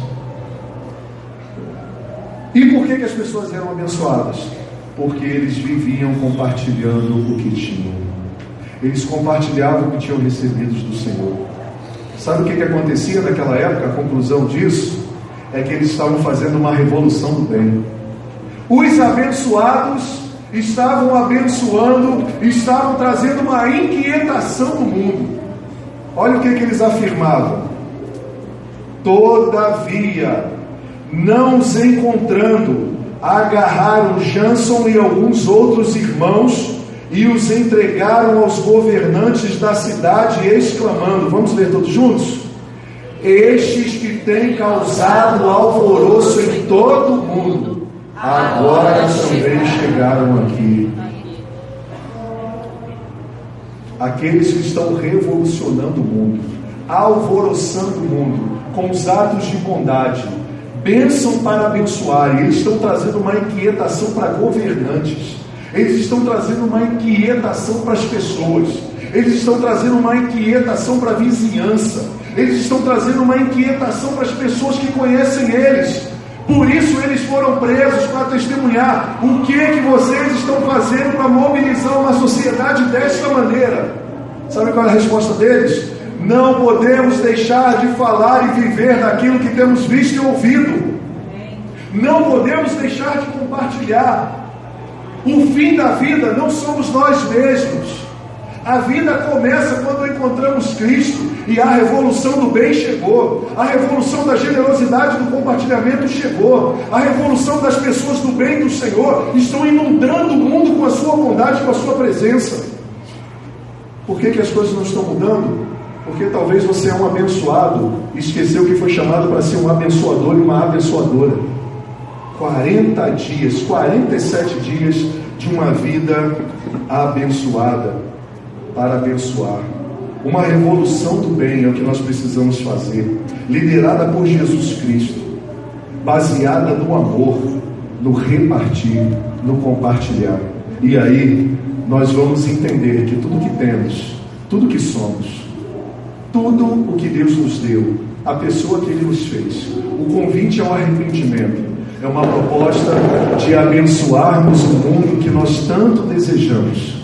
E por que as pessoas eram abençoadas? Porque eles viviam compartilhando o que tinham. Eles compartilhavam o que tinham recebido do Senhor. Sabe o que acontecia naquela época? A conclusão disso é que eles estavam fazendo uma revolução do bem. Os abençoados estavam abençoando, estavam trazendo uma inquietação no mundo. Olha o que eles afirmavam: todavia, não os encontrando, agarraram Jason e alguns outros irmãos e os entregaram aos governantes da cidade, exclamando, vamos ler todos juntos? Estes que têm causado alvoroço em todo o mundo, agora também chegaram aqui. Aqueles que estão revolucionando o mundo, alvoroçando o mundo, com os atos de bondade, bênção para abençoar. E eles estão trazendo uma inquietação para governantes. Eles estão trazendo uma inquietação para as pessoas. Eles estão trazendo uma inquietação para a vizinhança. Eles estão trazendo uma inquietação para as pessoas que conhecem eles. Por isso eles foram presos para testemunhar. O que vocês estão fazendo para mobilizar uma sociedade desta maneira? Sabe qual é a resposta deles? Não podemos deixar de falar e viver daquilo que temos visto e ouvido. Não podemos deixar de compartilhar. O fim da vida não somos nós mesmos. A vida começa quando encontramos Cristo, e a revolução do bem chegou, a revolução da generosidade do compartilhamento chegou, a revolução das pessoas do bem do Senhor estão inundando o mundo com a sua bondade, com a sua presença. Por que as coisas não estão mudando? Porque talvez você é um abençoado e esqueceu que foi chamado para ser um abençoador e uma abençoadora. 40 dias, 47 dias de uma vida abençoada, para abençoar. Uma revolução do bem é o que nós precisamos fazer, liderada por Jesus Cristo, baseada no amor, no repartir, no compartilhar. E aí nós vamos entender que tudo que temos, tudo que somos, tudo o que Deus nos deu, a pessoa que Ele nos fez, o convite ao arrependimento, é uma proposta de abençoarmos o mundo que nós tanto desejamos.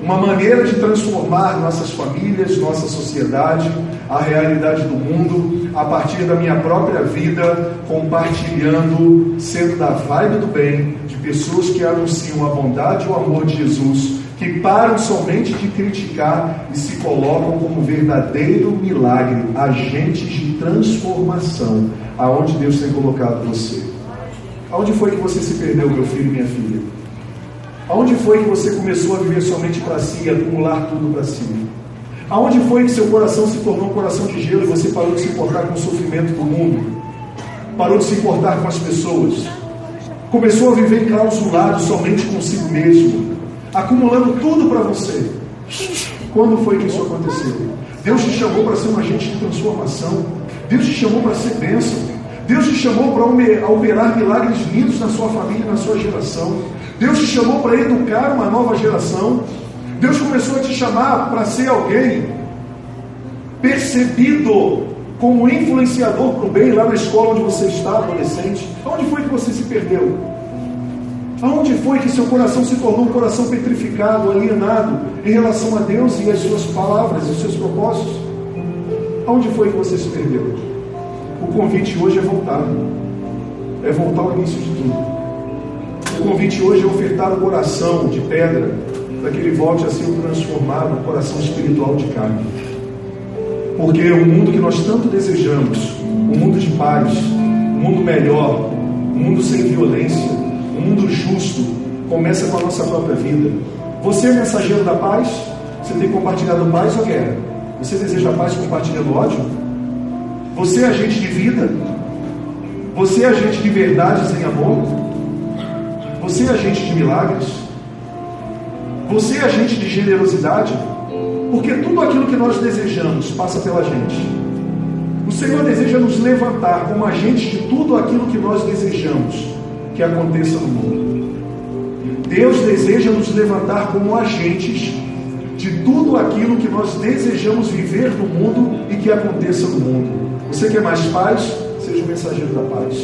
Uma maneira de transformar nossas famílias, nossa sociedade, a realidade do mundo, a partir da minha própria vida, compartilhando, sendo da vibe do bem, de pessoas que anunciam a bondade e o amor de Jesus, que param somente de criticar e se colocam como verdadeiro milagre, agentes de transformação, aonde Deus tem colocado você. Aonde foi que você se perdeu, meu filho e minha filha? Aonde foi que você começou a viver somente para si e acumular tudo para si? Aonde foi que seu coração se tornou um coração de gelo e você parou de se importar com o sofrimento do mundo? Parou de se importar com as pessoas? Começou a viver enclausulado somente consigo mesmo, acumulando tudo para você. Quando foi que isso aconteceu? Deus te chamou para ser um agente de transformação. Deus te chamou para ser bênção. Deus te chamou para operar milagres lindos na sua família, na sua geração. Deus te chamou para educar uma nova geração. Deus começou a te chamar para ser alguém percebido como influenciador para o bem lá na escola onde você está, adolescente. Aonde foi que você se perdeu? Aonde foi que seu coração se tornou um coração petrificado, alienado em relação a Deus e as suas palavras e os seus propósitos? Aonde foi que você se perdeu? O convite hoje é voltar. É voltar ao início de tudo. O convite hoje é ofertar o coração de pedra, para que ele volte a ser transformado no coração espiritual de carne. Porque o mundo que nós tanto desejamos, um mundo de paz, um mundo melhor, um mundo sem violência, um mundo justo, começa com a nossa própria vida. Você é mensageiro da paz? Você tem compartilhado paz ou guerra? Você deseja paz compartilhando ódio? Você é agente de vida? Você é agente de verdades em amor? Você é agente de milagres? Você é agente de generosidade? Porque tudo aquilo que nós desejamos passa pela gente. O Senhor deseja nos levantar como agentes de tudo aquilo que nós desejamos que aconteça no mundo. Deus deseja nos levantar como agentes de tudo aquilo que nós desejamos viver no mundo e que aconteça no mundo. Você quer mais paz? Seja o mensageiro da paz.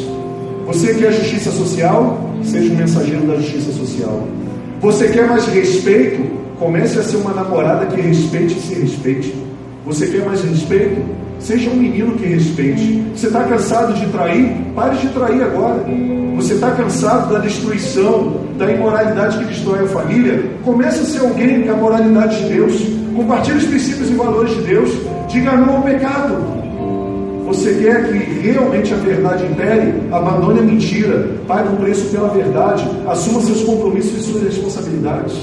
Você quer justiça social? Seja um mensageiro da justiça social. Você quer mais respeito? Comece a ser uma namorada que respeite e se respeite. Você quer mais respeito? Seja um menino que respeite. Você está cansado de trair? Pare de trair agora. Você está cansado da destruição, da imoralidade que destrói a família? Comece a ser alguém com a moralidade de Deus. Compartilhe os princípios e valores de Deus. Diga não ao pecado. Você quer que realmente a verdade impere? Abandone a mentira, pague o preço pela verdade, assuma seus compromissos e suas responsabilidades.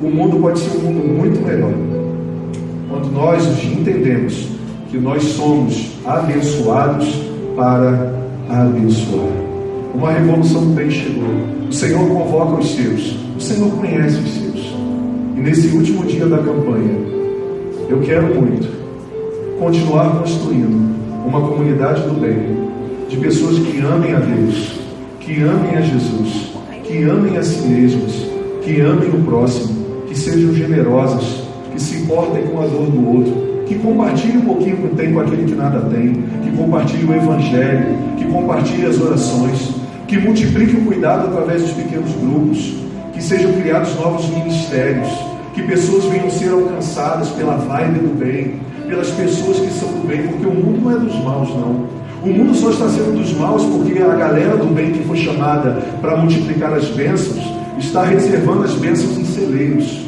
O mundo pode ser um mundo muito melhor quando nós entendemos que nós somos abençoados para abençoar. Uma revolução do bem chegou. O Senhor convoca os seus. O Senhor conhece os seus. E nesse último dia da campanha, eu quero muito continuar construindo uma comunidade do bem, de pessoas que amem a Deus, que amem a Jesus, que amem a si mesmos, que amem o próximo, que sejam generosas, que se importem com a dor do outro, que compartilhem um pouquinho que tem com aquele que nada tem, que compartilhem o Evangelho, que compartilhem as orações, que multipliquem o cuidado através dos pequenos grupos, que sejam criados novos ministérios, que pessoas venham ser alcançadas pela vibe do bem, pelas pessoas que são do bem, porque o mundo não é dos maus, não. O mundo só está sendo dos maus porque a galera do bem que foi chamada para multiplicar as bênçãos está reservando as bênçãos em celeiros,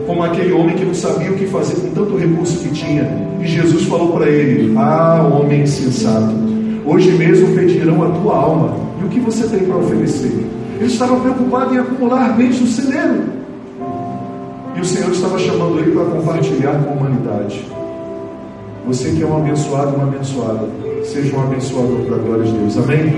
como aquele homem que não sabia o que fazer com tanto recurso que tinha, e Jesus falou para ele: ah, homem insensato, hoje mesmo pedirão a tua alma, e o que você tem para oferecer? Ele estava preocupado em acumular bens no celeiro, e o Senhor estava chamando ele para compartilhar com a humanidade. Você que é um abençoado, uma abençoada, seja um abençoador para a glória de Deus, amém?